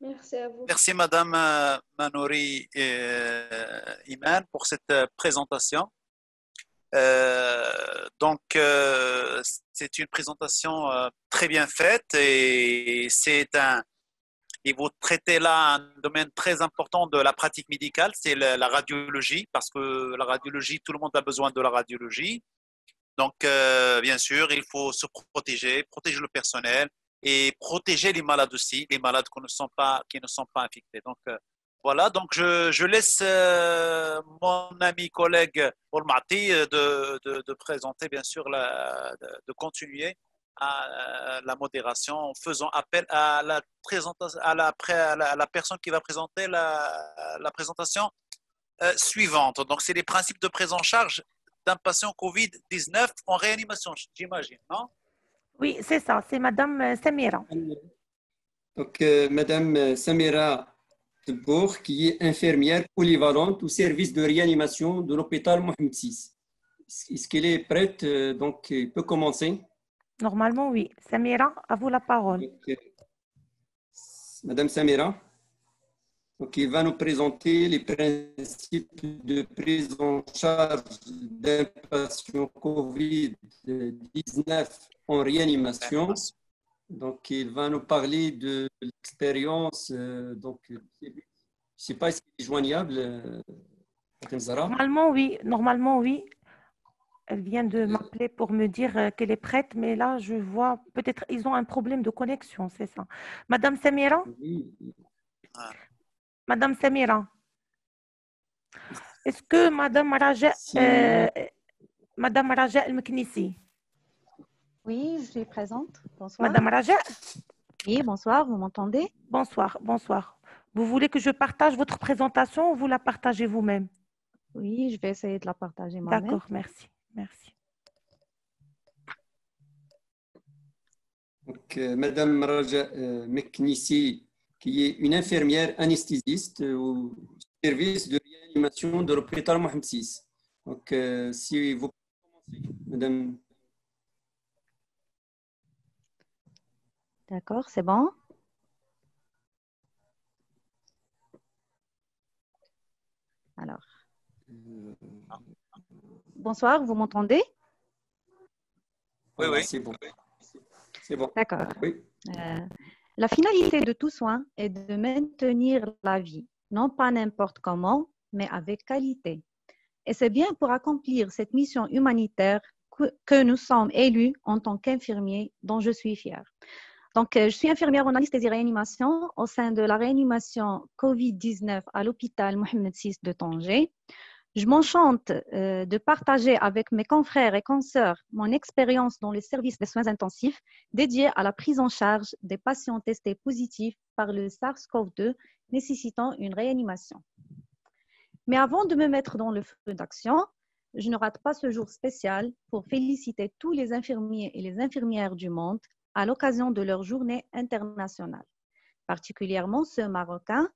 Merci à vous. Merci Madame Manouri Iman pour cette présentation. C'est une présentation très bien faite et vous traitez là un domaine très important de la pratique médicale, c'est la radiologie, parce que la radiologie, tout le monde a besoin de la radiologie. Donc, bien sûr, il faut se protéger le personnel et protéger les malades aussi, les malades qui ne sont pas infectés. Donc, voilà, donc je laisse mon ami collègue Olmati de présenter, bien sûr, de continuer à la modération en faisant appel à la présentation, à la personne qui va présenter la présentation suivante. Donc, c'est les principes de prise en charge d'un patient Covid-19 en réanimation, j'imagine, non? Oui, c'est ça, c'est Madame Samira. Donc, Madame Samira Tebour, qui est infirmière polyvalente au service de réanimation de l'hôpital Mohamed VI. Est-ce qu'elle est prête? Donc, elle peut commencer. Normalement, oui. Samira, à vous la parole. Donc, Madame Samira, donc, il va nous présenter les principes de prise en charge d'un patient COVID-19 en réanimation. Donc, il va nous parler de l'expérience. Donc, je ne sais pas si c'est joignable, Zara. Normalement, oui. Elle vient de m'appeler pour me dire qu'elle est prête, mais là, je vois peut-être ils ont un problème de connexion, c'est ça. Madame Samira? Oui. Madame Samira, est-ce que Madame Raja El-Meknissi? Oui, je suis présente. Bonsoir. Madame Raja? Oui, bonsoir, vous m'entendez? Bonsoir. Vous voulez que je partage votre présentation ou vous la partagez vous-même? Oui, je vais essayer de la partager moi-même. D'accord, merci. Donc, Madame Raja Meknissi, qui est une infirmière anesthésiste au service de réanimation de l'hôpital Mohamed VI. Donc, si vous commencez, Madame. D'accord, c'est bon. Alors. Bonsoir, vous m'entendez? Oui, c'est bon. C'est bon. D'accord. Oui. La finalité de tout soin est de maintenir la vie, non pas n'importe comment, mais avec qualité. Et c'est bien pour accomplir cette mission humanitaire que nous sommes élus en tant qu'infirmiers, dont je suis fière. Donc, je suis infirmière en anesthésie-réanimation au sein de la réanimation COVID-19 à l'hôpital Mohamed VI de Tanger. Je m'enchante de partager avec mes confrères et consoeurs mon expérience dans les services de soins intensifs dédiés à la prise en charge des patients testés positifs par le SARS-CoV-2 nécessitant une réanimation. Mais avant de me mettre dans le feu d'action, je ne rate pas ce jour spécial pour féliciter tous les infirmiers et les infirmières du monde à l'occasion de leur journée internationale, particulièrement ceux marocains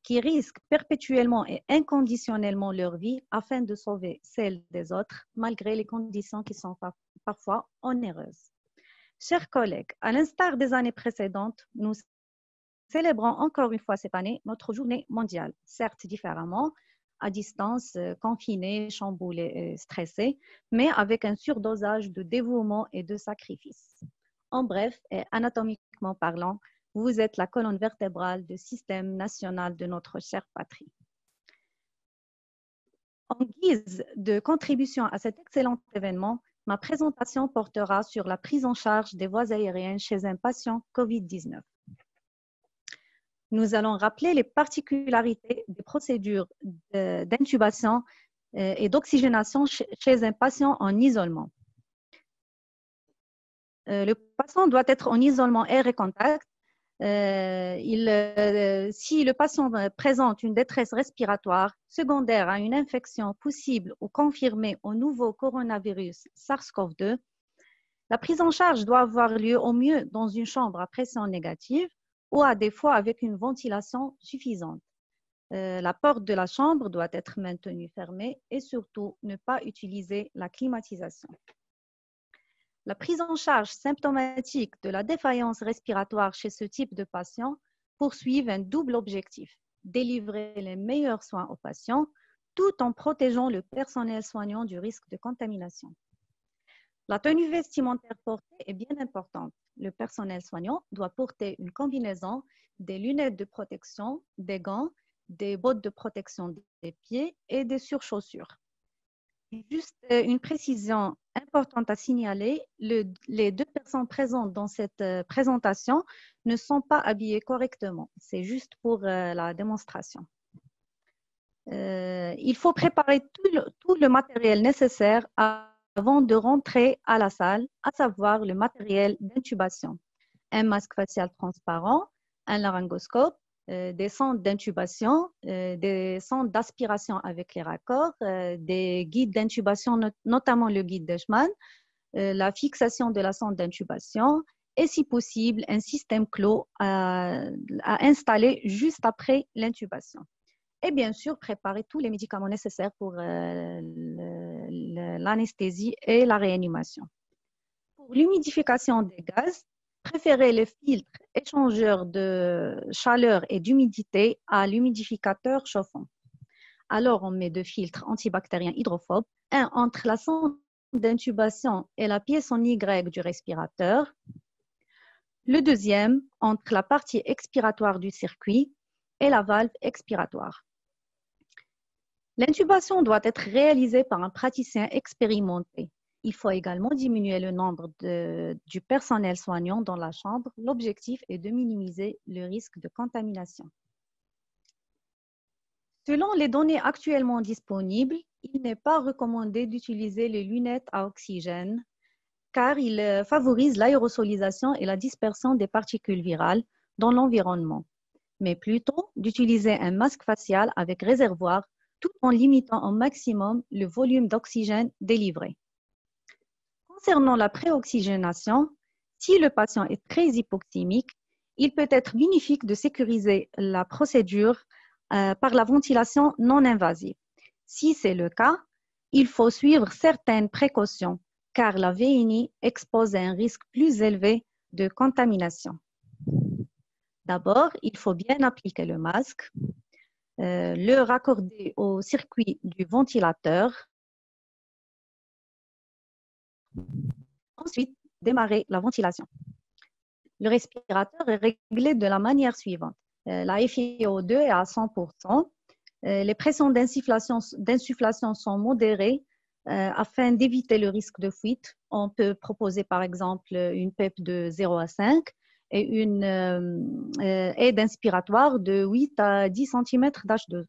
qui risquent perpétuellement et inconditionnellement leur vie afin de sauver celle des autres, malgré les conditions qui sont parfois onéreuses. Chers collègues, à l'instar des années précédentes, nous célébrons encore une fois cette année notre journée mondiale, certes différemment, à distance, confinés, chamboulés, stressés, mais avec un surdosage de dévouement et de sacrifice. En bref, et anatomiquement parlant, vous êtes la colonne vertébrale du système national de notre chère patrie. En guise de contribution à cet excellent événement, ma présentation portera sur la prise en charge des voies aériennes chez un patient COVID-19. Nous allons rappeler les particularités des procédures d'intubation et d'oxygénation chez un patient en isolement. Le patient doit être en isolement air et contact. Si le patient présente une détresse respiratoire secondaire à une infection possible ou confirmée au nouveau coronavirus SARS-CoV-2, la prise en charge doit avoir lieu au mieux dans une chambre à pression négative ou à défaut avec une ventilation suffisante. La porte de la chambre doit être maintenue fermée et surtout ne pas utiliser la climatisation. La prise en charge symptomatique de la défaillance respiratoire chez ce type de patient poursuit un double objectif: délivrer les meilleurs soins aux patients tout en protégeant le personnel soignant du risque de contamination. La tenue vestimentaire portée est bien importante. Le personnel soignant doit porter une combinaison, des lunettes de protection, des gants, des bottes de protection des pieds et des surchaussures. Juste une précision importante à signaler, les deux personnes présentes dans cette présentation ne sont pas habillées correctement. C'est juste pour la démonstration. Il faut préparer tout le matériel nécessaire avant de rentrer à la salle, à savoir le matériel d'intubation, un masque facial transparent, un laryngoscope, des sondes d'intubation, des sondes d'aspiration avec les raccords, des guides d'intubation, notamment le guide d'Eichmann, la fixation de la sonde d'intubation et, si possible, un système clos à installer juste après l'intubation. Et bien sûr, préparer tous les médicaments nécessaires pour l'anesthésie et la réanimation. Pour l'humidification des gaz, préférez les filtres échangeurs de chaleur et d'humidité à l'humidificateur chauffant. Alors, on met deux filtres antibactériens hydrophobes, un entre la sonde d'intubation et la pièce en Y du respirateur, le deuxième entre la partie expiratoire du circuit et la valve expiratoire. L'intubation doit être réalisée par un praticien expérimenté. Il faut également diminuer le nombre du personnel soignant dans la chambre. L'objectif est de minimiser le risque de contamination. Selon les données actuellement disponibles, il n'est pas recommandé d'utiliser les lunettes à oxygène car ils favorisent l'aérosolisation et la dispersion des particules virales dans l'environnement, mais plutôt d'utiliser un masque facial avec réservoir tout en limitant au maximum le volume d'oxygène délivré. Concernant la préoxygénation, si le patient est très hypoxémique, il peut être bénéfique de sécuriser la procédure par la ventilation non invasive. Si c'est le cas, il faut suivre certaines précautions car la VNI expose à un risque plus élevé de contamination. D'abord, il faut bien appliquer le masque, le raccorder au circuit du ventilateur. Ensuite, démarrer la ventilation. Le respirateur est réglé de la manière suivante. La FiO2 est à 100%. Les pressions d'insufflation sont modérées afin d'éviter le risque de fuite. On peut proposer par exemple une PEP de 0 à 5 et une aide inspiratoire de 8 à 10 cm d'H2O.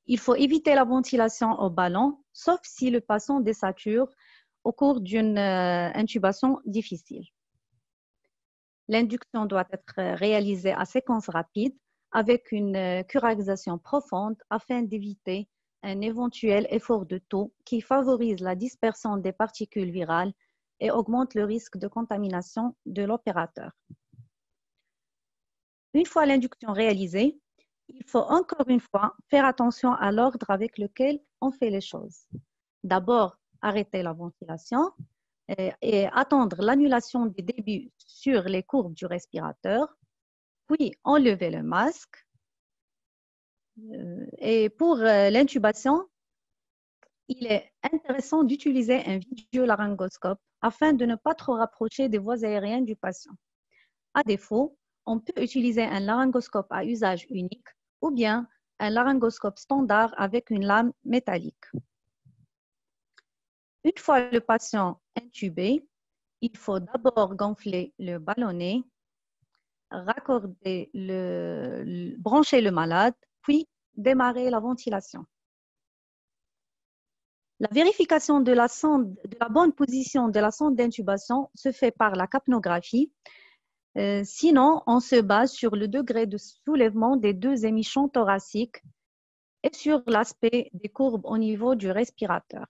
Il faut éviter la ventilation au ballon, sauf si le patient désature au cours d'une intubation difficile. L'induction doit être réalisée à séquence rapide avec une curarisation profonde afin d'éviter un éventuel effort de taux qui favorise la dispersion des particules virales et augmente le risque de contamination de l'opérateur. Une fois l'induction réalisée, il faut encore une fois faire attention à l'ordre avec lequel on fait les choses. D'abord, arrêter la ventilation et attendre l'annulation des débuts sur les courbes du respirateur, puis enlever le masque. Et pour l'intubation, il est intéressant d'utiliser un vidéolaryngoscope afin de ne pas trop rapprocher des voies aériennes du patient. À défaut, on peut utiliser un laryngoscope à usage unique ou bien un laryngoscope standard avec une lame métallique. Une fois le patient intubé, il faut d'abord gonfler le ballonnet, brancher le malade, puis démarrer la ventilation. La vérification de la bonne position de la sonde d'intubation se fait par la capnographie. Sinon, on se base sur le degré de soulèvement des deux émissions thoraciques et sur l'aspect des courbes au niveau du respirateur.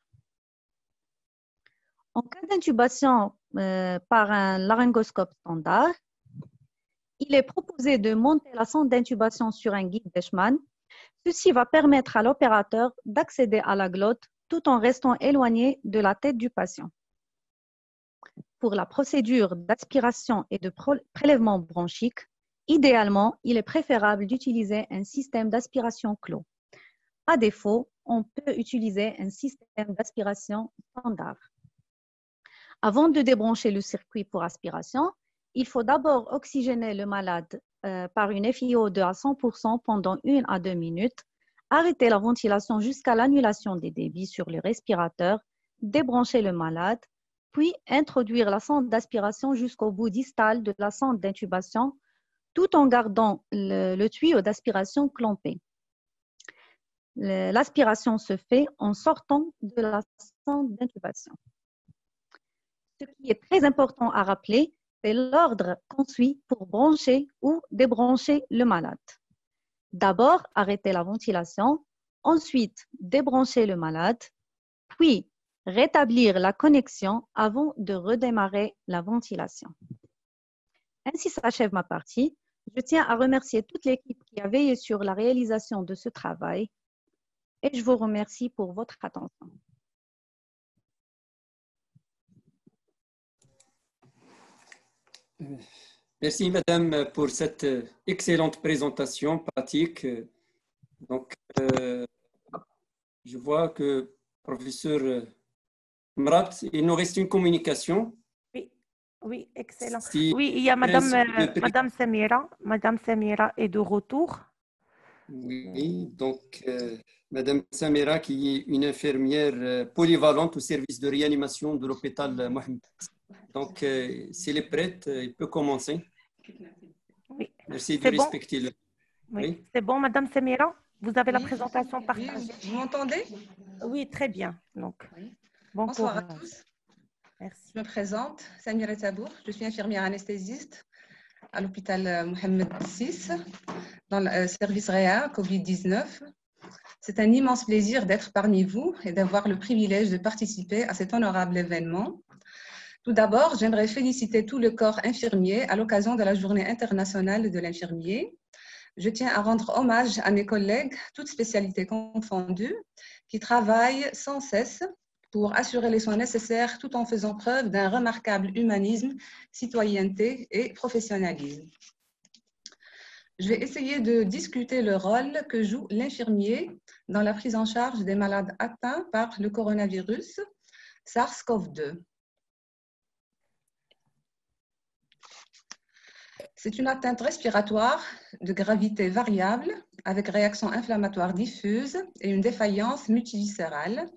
En cas d'intubation par un laryngoscope standard, il est proposé de monter la sonde d'intubation sur un guide d'Eshman. Ceci va permettre à l'opérateur d'accéder à la glotte tout en restant éloigné de la tête du patient. Pour la procédure d'aspiration et de prélèvement bronchique, idéalement, il est préférable d'utiliser un système d'aspiration clos. À défaut, on peut utiliser un système d'aspiration standard. Avant de débrancher le circuit pour aspiration, il faut d'abord oxygéner le malade par une FiO2 à 100% pendant 1 à 2 minutes, arrêter la ventilation jusqu'à l'annulation des débits sur le respirateur, débrancher le malade, puis introduire la sonde d'aspiration jusqu'au bout distal de la sonde d'intubation, tout en gardant le tuyau d'aspiration clampé. L'aspiration se fait en sortant de la sonde d'intubation. Ce qui est très important à rappeler, c'est l'ordre qu'on suit pour brancher ou débrancher le malade. D'abord, arrêter la ventilation, ensuite débrancher le malade, puis rétablir la connexion avant de redémarrer la ventilation. Ainsi s'achève ma partie. Je tiens à remercier toute l'équipe qui a veillé sur la réalisation de ce travail et je vous remercie pour votre attention. Merci, Madame, pour cette excellente présentation pratique. Donc, je vois que, professeur Mrat, il nous reste une communication. Oui, excellent. Si oui, il y a Madame Samira. Madame Samira est de retour. Oui, donc Madame Samira, qui est une infirmière polyvalente au service de réanimation de l'hôpital Mohamed. Donc, s'il est prête, il peut commencer. Oui. Merci de respecter le... Oui. Oui. C'est bon, Madame Samira? Vous avez la présentation partagée. Oui, vous m'entendez? Oui, très bien. Donc, oui. Bon Bonsoir courage. à tous. Merci. Je me présente, Samira Tabour. Je suis infirmière anesthésiste à l'hôpital Mohamed VI, dans le service Réa Covid-19. C'est un immense plaisir d'être parmi vous et d'avoir le privilège de participer à cet honorable événement. Tout d'abord, j'aimerais féliciter tout le corps infirmier à l'occasion de la Journée internationale de l'infirmier. Je tiens à rendre hommage à mes collègues, toutes spécialités confondues, qui travaillent sans cesse pour assurer les soins nécessaires tout en faisant preuve d'un remarquable humanisme, citoyenneté et professionnalisme. Je vais essayer de discuter le rôle que joue l'infirmier dans la prise en charge des malades atteints par le coronavirus SARS-CoV-2. C'est une atteinte respiratoire de gravité variable avec réaction inflammatoire diffuse et une défaillance multiviscérale,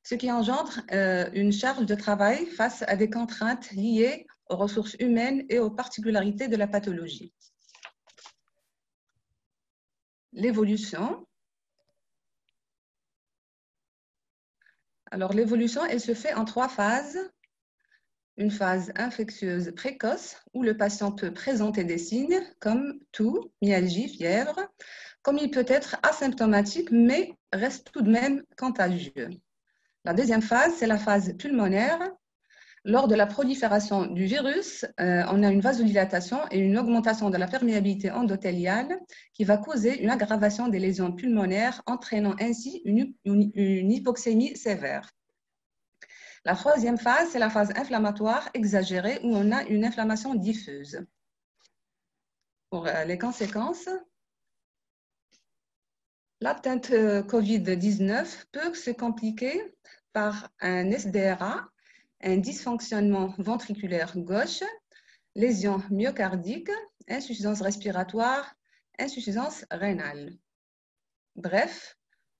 ce qui engendre une charge de travail face à des contraintes liées aux ressources humaines et aux particularités de la pathologie. L'évolution. Alors, l'évolution, elle se fait en 3 phases. Une phase infectieuse précoce où le patient peut présenter des signes comme toux, myalgie, fièvre, comme il peut être asymptomatique mais reste tout de même contagieux. La deuxième phase, c'est la phase pulmonaire. Lors de la prolifération du virus, on a une vasodilatation et une augmentation de la perméabilité endothéliale qui va causer une aggravation des lésions pulmonaires, entraînant ainsi une hypoxémie sévère. La troisième phase, c'est la phase inflammatoire exagérée où on a une inflammation diffuse. Pour les conséquences, l'atteinte COVID-19 peut se compliquer par un SDRA, un dysfonctionnement ventriculaire gauche, lésion myocardique, insuffisance respiratoire, insuffisance rénale. Bref,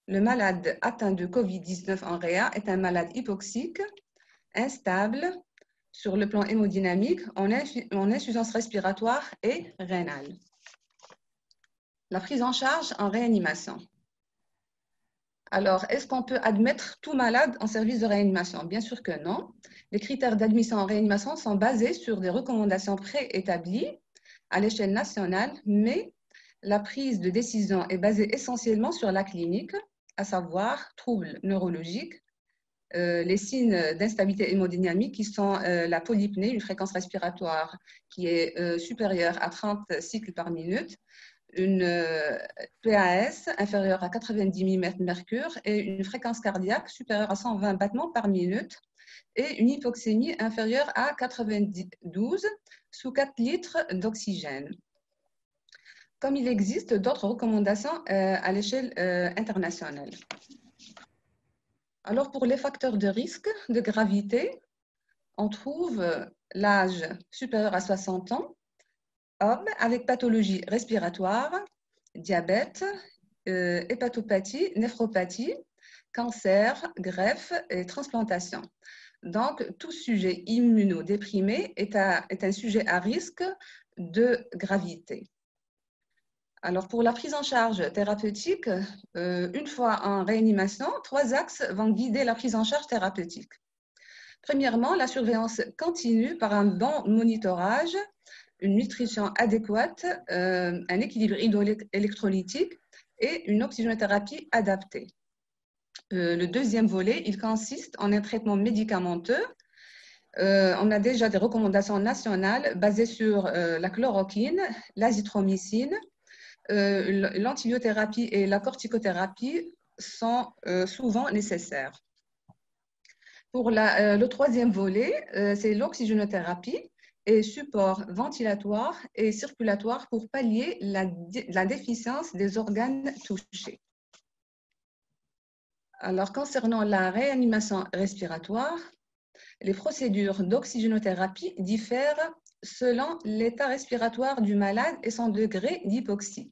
le malade atteint de COVID-19 en réa est un malade hypoxique, instable sur le plan hémodynamique, en insuffisance respiratoire et rénale. La prise en charge en réanimation. Alors, est-ce qu'on peut admettre tout malade en service de réanimation? Bien sûr que non. Les critères d'admission en réanimation sont basés sur des recommandations préétablies à l'échelle nationale, mais la prise de décision est basée essentiellement sur la clinique, à savoir troubles neurologiques, les signes d'instabilité hémodynamique qui sont la polypnée, une fréquence respiratoire qui est supérieure à 30 cycles par minute, une PAS inférieure à 90 mm mercure et une fréquence cardiaque supérieure à 120 battements par minute et une hypoxémie inférieure à 92 sous 4 litres d'oxygène. Comme il existe d'autres recommandations à l'échelle internationale. Alors, pour les facteurs de risque de gravité, on trouve l'âge supérieur à 60 ans, hommes avec pathologie respiratoire, diabète, hépatopathie, néphropathie, cancer, greffe et transplantation. Donc, tout sujet immunodéprimé est un sujet à risque de gravité. Alors, pour la prise en charge thérapeutique, une fois en réanimation, 3 axes vont guider la prise en charge thérapeutique. Premièrement, la surveillance continue par un bon monitorage, une nutrition adéquate, un équilibre hydroélectrolytique et une oxygénothérapie adaptée. Le deuxième volet, il consiste en un traitement médicamenteux. On a déjà des recommandations nationales basées sur la chloroquine, l'azithromycine, l'antibiothérapie et la corticothérapie sont souvent nécessaires. Pour le troisième volet, c'est l'oxygénothérapie et support ventilatoire et circulatoire pour pallier la déficience des organes touchés. Alors, concernant la réanimation respiratoire, les procédures d'oxygénothérapie diffèrent selon l'état respiratoire du malade et son degré d'hypoxie.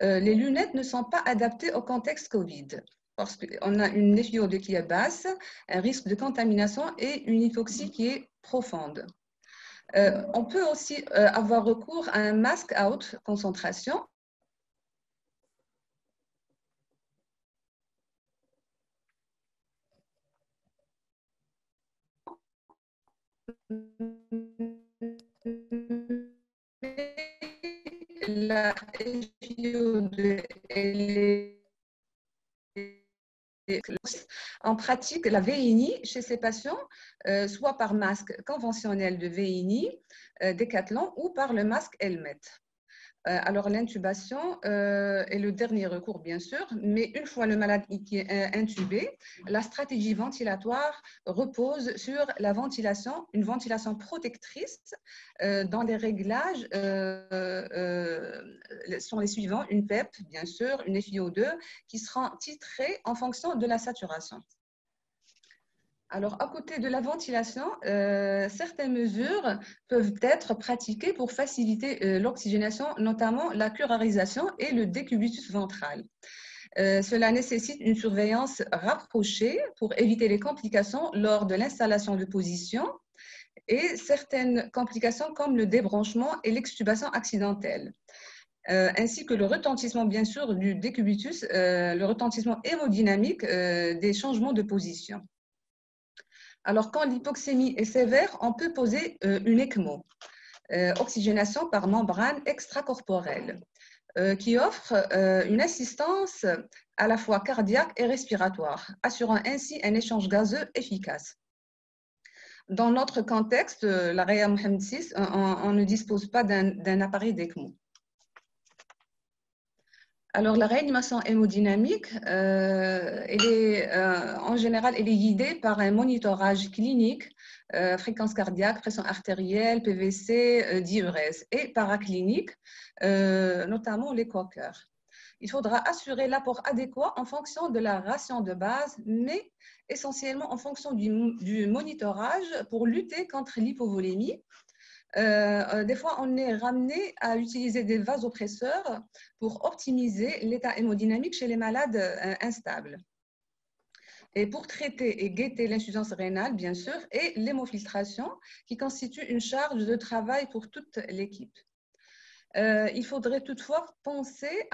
Les lunettes ne sont pas adaptées au contexte Covid parce qu'on a une FiO2 qui est basse, un risque de contamination et une hypoxie qui est profonde. On peut aussi avoir recours à un masque à haute concentration. La FiO2, en pratique, la VNI chez ces patients, soit par masque conventionnel de VNI, Decathlon, ou par le masque Helmet. Alors, l'intubation est le dernier recours, bien sûr, mais une fois le malade qui est intubé, la stratégie ventilatoire repose sur la ventilation, une ventilation protectrice dans les réglages sont les suivants, une PEP, bien sûr, une FiO2, qui seront titrées en fonction de la saturation. Alors, à côté de la ventilation, certaines mesures peuvent être pratiquées pour faciliter l'oxygénation, notamment la curarisation et le décubitus ventral. Cela nécessite une surveillance rapprochée pour éviter les complications lors de l'installation de position et certaines complications comme le débranchement et l'extubation accidentelle. Ainsi que le retentissement, bien sûr, du décubitus, le retentissement hémodynamique des changements de position. Alors, quand l'hypoxémie est sévère, on peut poser une ECMO, oxygénation par membrane extracorporelle, qui offre une assistance à la fois cardiaque et respiratoire, assurant ainsi un échange gazeux efficace. Dans notre contexte, la Réa Mohamed VI, on ne dispose pas d'un appareil d'ECMO. Alors, la réanimation hémodynamique, en général, elle est guidée par un monitorage clinique, fréquence cardiaque, pression artérielle, PVC, diurèse, et paraclinique, notamment l'écho-cœur. Il faudra assurer l'apport adéquat en fonction de la ration de base, mais essentiellement en fonction du monitorage pour lutter contre l'hypovolémie. Des fois, on est ramené à utiliser des vasopresseurs pour optimiser l'état hémodynamique chez les malades instables. Et pour traiter et guetter l'insuffisance rénale, bien sûr, et l'hémofiltration, qui constitue une charge de travail pour toute l'équipe. Il faudrait toutefois penser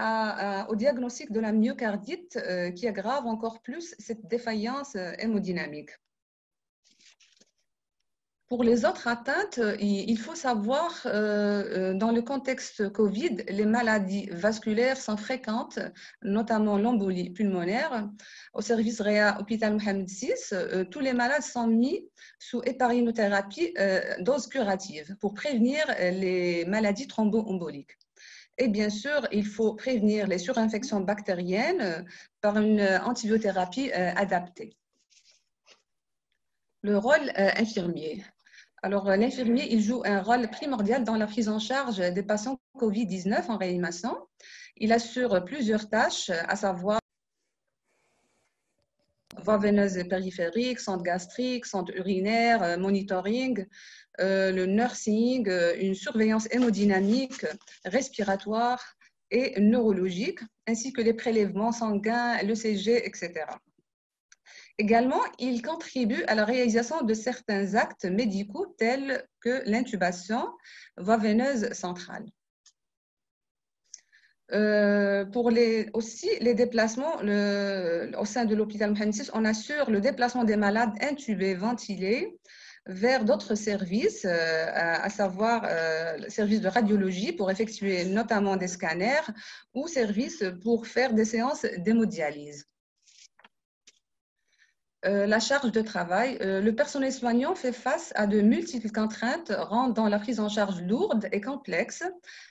au diagnostic de la myocardite qui aggrave encore plus cette défaillance hémodynamique. Pour les autres atteintes, il faut savoir, dans le contexte Covid, les maladies vasculaires sont fréquentes, notamment l'embolie pulmonaire. Au service Réa Hôpital Mohamed VI, tous les malades sont mis sous héparinothérapie dose curative pour prévenir les maladies thromboemboliques. Et bien sûr, il faut prévenir les surinfections bactériennes par une antibiothérapie adaptée. Le rôle infirmier. Alors, l'infirmier, il joue un rôle primordial dans la prise en charge des patients COVID-19 en réanimation. Il assure plusieurs tâches, à savoir voie veineuse périphérique, sonde gastrique, sonde urinaire, monitoring, le nursing, une surveillance hémodynamique, respiratoire et neurologique, ainsi que les prélèvements sanguins, l'ECG, etc. Également, il contribue à la réalisation de certains actes médicaux tels que l'intubation, voie veineuse centrale. Pour aussi les déplacements au sein de l'hôpital Mohamed VI, on assure le déplacement des malades intubés, ventilés vers d'autres services, à savoir le service de radiologie pour effectuer notamment des scanners ou service pour faire des séances d'hémodialyse. La charge de travail. Le personnel soignant fait face à de multiples contraintes rendant la prise en charge lourde et complexe,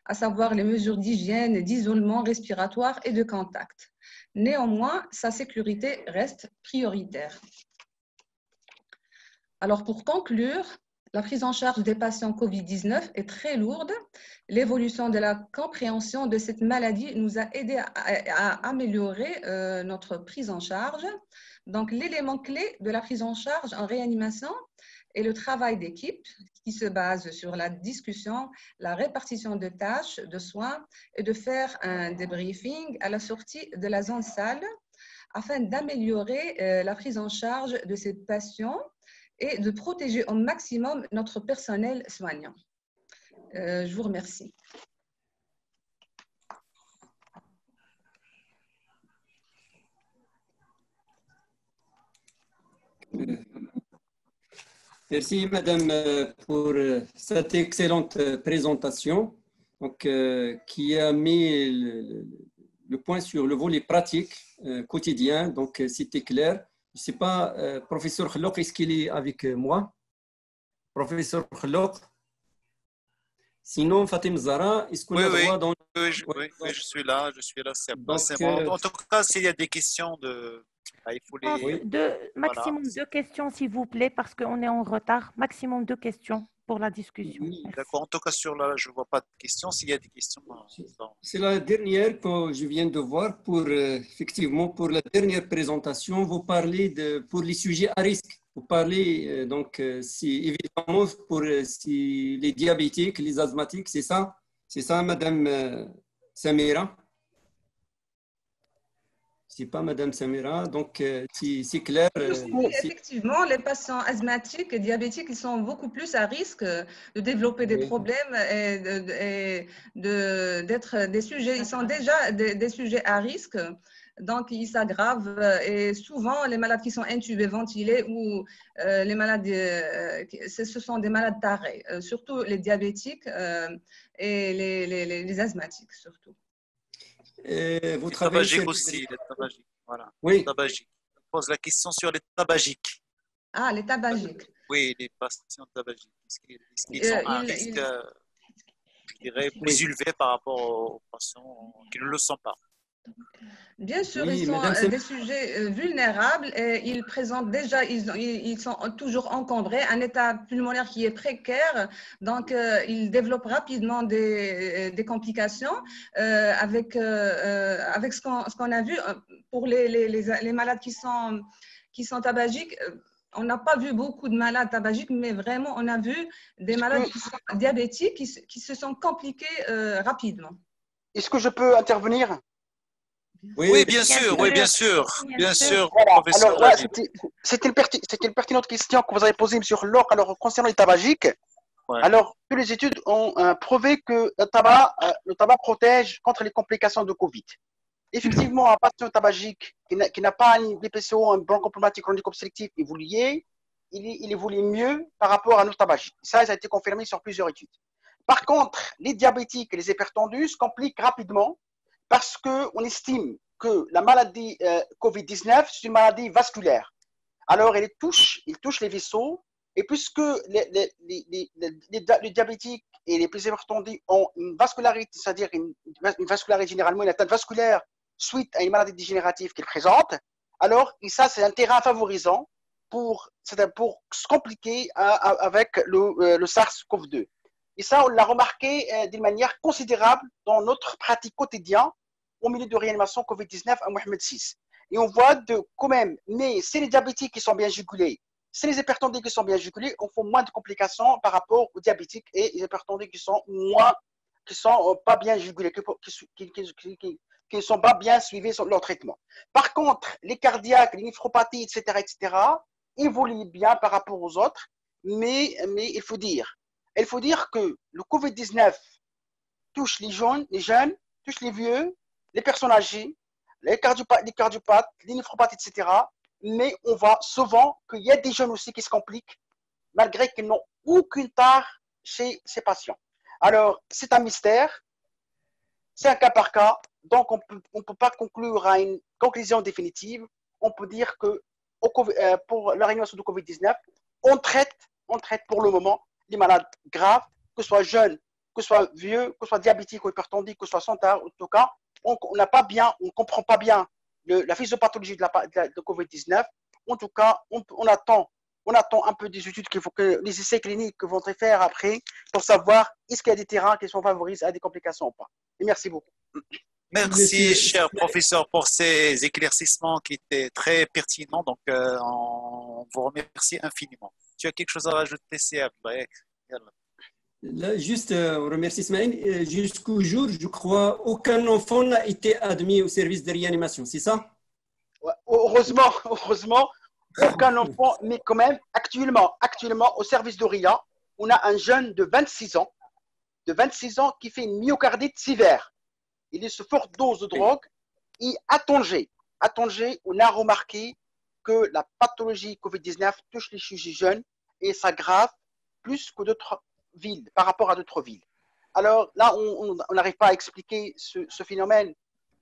à savoir les mesures d'hygiène, d'isolement respiratoire et de contact. Néanmoins, sa sécurité reste prioritaire. Alors, pour conclure, la prise en charge des patients COVID-19 est très lourde. L'évolution de la compréhension de cette maladie nous a aidé à améliorer notre prise en charge. Donc, l'élément clé de la prise en charge en réanimation est le travail d'équipe qui se base sur la discussion, la répartition de tâches, de soins et de faire un débriefing à la sortie de la zone salle afin d'améliorer la prise en charge de ces patients et de protéger au maximum notre personnel soignant. Je vous remercie. Merci, Madame, pour cette excellente présentation donc, qui a mis le point sur le volet pratique quotidien. Donc, c'était clair. Je ne sais pas, professeur Khloq, est-ce qu'il est avec moi? Professeur Khloq? Sinon, Fatim Zahra, est-ce qu'on a droit dans... Oui, je suis là, c'est bon. En tout cas, s'il y a des questions il faut les... Maximum voilà. 2 questions, s'il vous plaît, parce qu'on est en retard. Maximum 2 questions pour la discussion. Oui, d'accord. En tout cas, je ne vois pas de questions. S'il y a des questions... C'est la dernière que je viens de voir. Effectivement, pour la dernière présentation, vous parlez pour les sujets à risque. Vous parlez, donc, évidemment, pour les diabétiques, les asthmatiques, c'est ça? C'est ça, Madame Samira? C'est pas Madame Samira, donc c'est clair. Oui, effectivement, les patients asthmatiques et diabétiques, ils sont beaucoup plus à risque de développer des problèmes et d'être des sujets. Ils sont déjà des sujets à risque, donc ils s'aggravent. Et souvent, les malades qui sont intubés, ventilés ou les malades, ce sont des malades tarés, surtout les diabétiques et les asthmatiques surtout. Vous les tabagiques aussi, les tabagiques. Voilà. Oui. Les tabagiques. Je pose la question sur les tabagiques. Ah, les tabagiques. Oui, les patients tabagiques. Est-ce qu'ils ont un risque, je dirais, plus élevé par rapport aux patients qui ne le sont pas? Bien sûr, ils sont des sujets vulnérables et ils présentent déjà, ils sont toujours encombrés, un état pulmonaire qui est précaire, donc ils développent rapidement des complications avec ce qu'on a vu pour les malades qui sont tabagiques. On n'a pas vu beaucoup de malades tabagiques, mais vraiment, on a vu des malades qui sont diabétiques qui se sont compliqués rapidement. Est-ce que je peux intervenir? Oui, bien sûr, oui, bien sûr, bien sûr. Voilà. Alors, ouais, c'était une pertinente question que vous avez posée, M. Khloq. Alors, concernant les tabagiques, Ouais. Alors, toutes les études ont prouvé que le tabac protège contre les complications de Covid. Effectivement, un patient tabagique qui n'a pas un BPCO, un bronchopneumatique chronique obstructif évolué, il évolue mieux par rapport à nos tabagiques. Ça a été confirmé sur plusieurs études. Par contre, les diabétiques et les hypertendus se compliquent rapidement parce qu'on estime que la maladie Covid-19, c'est une maladie vasculaire. Alors, il touche les vaisseaux, et puisque les diabétiques et les hypertendus ont une vascularité, c'est-à-dire une vascularité généralement, une atteinte vasculaire suite à une maladie dégénérative qu'ils présentent, alors ça, c'est un terrain favorisant pour se compliquer avec le SARS-CoV-2. Et ça, on l'a remarqué d'une manière considérable dans notre pratique quotidienne au milieu de réanimation Covid-19 à Mohamed VI. Et on voit quand même, mais c'est les diabétiques qui sont bien jugulés, c'est les hypertendus qui sont bien jugulés, on fait moins de complications par rapport aux diabétiques et les hypertendus qui sont pas bien jugulés, qui ne sont pas bien suivis sur leur traitement. Par contre, les cardiaques, les néphropathies, etc., évoluent bien par rapport aux autres, mais il faut dire que le Covid-19 touche les jeunes, touche les vieux, les personnes âgées, les cardiopathes, les néphropathes, etc. Mais on voit souvent qu'il y a des jeunes aussi qui se compliquent, malgré qu'ils n'ont aucune part chez ces patients. Alors, c'est un mystère, c'est un cas par cas, donc on ne peut pas conclure à une conclusion définitive. On peut dire que pour la réanimation du Covid-19, on traite pour le moment les malades graves, que ce soit jeunes, que ce soit vieux, que ce soit diabétiques ou hypertendus, que ce soit sanitaires, en tout cas, on ne comprend pas bien la physiopathologie de Covid-19. En tout cas, on attend un peu des études les essais cliniques que vont faire après pour savoir est-ce qu'il y a des terrains qui sont favorisés à des complications ou pas. Et merci beaucoup. Merci, cher professeur, pour ces éclaircissements qui étaient très pertinents. Donc, on vous remercie infiniment. Tu as quelque chose à rajouter, c'est après. Là, juste, on remercie Ismaël. Jusqu'au jour, je crois, aucun enfant n'a été admis au service de réanimation, c'est ça? Ouais, heureusement, aucun enfant, mais quand même, actuellement, au service de RIA, on a un jeune de 26 ans qui fait une myocardite sévère. Il est sous forte dose de drogue et à Tanger, on a remarqué que la pathologie Covid-19 touche les sujets jeunes et s'aggrave plus que d'autres villes, par rapport à d'autres villes. Alors là, on n'arrive pas à expliquer ce phénomène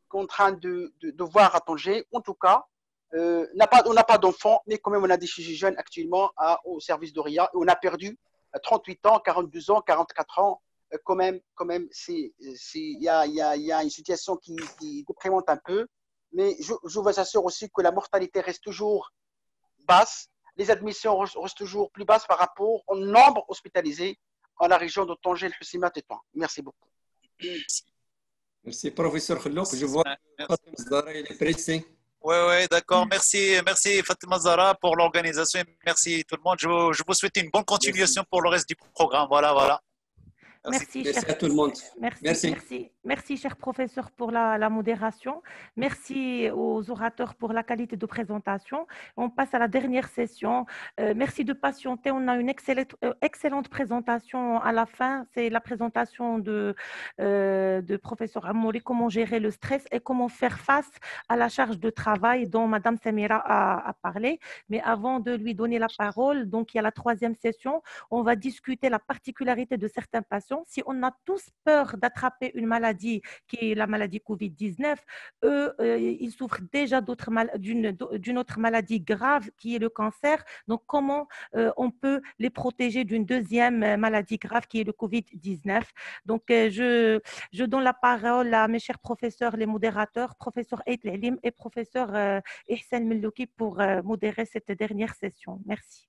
qu'on est en train de voir à Tanger. En tout cas, on n'a pas d'enfants, mais quand même, on a des sujets jeunes actuellement au service de RIA. Et on a perdu 38 ans, 42 ans, 44 ans. Quand même, il y a une situation qui déprimante un peu. Mais je vous assure aussi que la mortalité reste toujours basse. Les admissions restent toujours plus basses par rapport au nombre hospitalisé en la région de Tanger, le Hussima et Tétouan. Merci beaucoup. Merci, professeur Khallouk. Je vois que Fatima Zahra est pressée. Oui, d'accord. Merci Fatima Zahra pour l'organisation. Merci tout le monde. Je vous souhaite une bonne continuation pour le reste du programme. Voilà. Merci à tout le monde. Merci, cher professeur, pour la modération. Merci aux orateurs pour la qualité de présentation. On passe à la dernière session. Merci de patienter. On a une excellente présentation à la fin. C'est la présentation de professeur Amouri, comment gérer le stress et comment faire face à la charge de travail dont Madame Samira a parlé. Mais avant de lui donner la parole, donc il y a la troisième session. On va discuter la particularité de certains patients. Si on a tous peur d'attraper une maladie qui est la maladie Covid-19, eux, ils souffrent déjà d'une autre maladie grave qui est le cancer. Donc, comment on peut les protéger d'une deuxième maladie grave qui est le Covid-19? Donc, je donne la parole à mes chers professeurs, les modérateurs, professeur Eid Lelim et professeur Ihsan Mellouki pour modérer cette dernière session. Merci.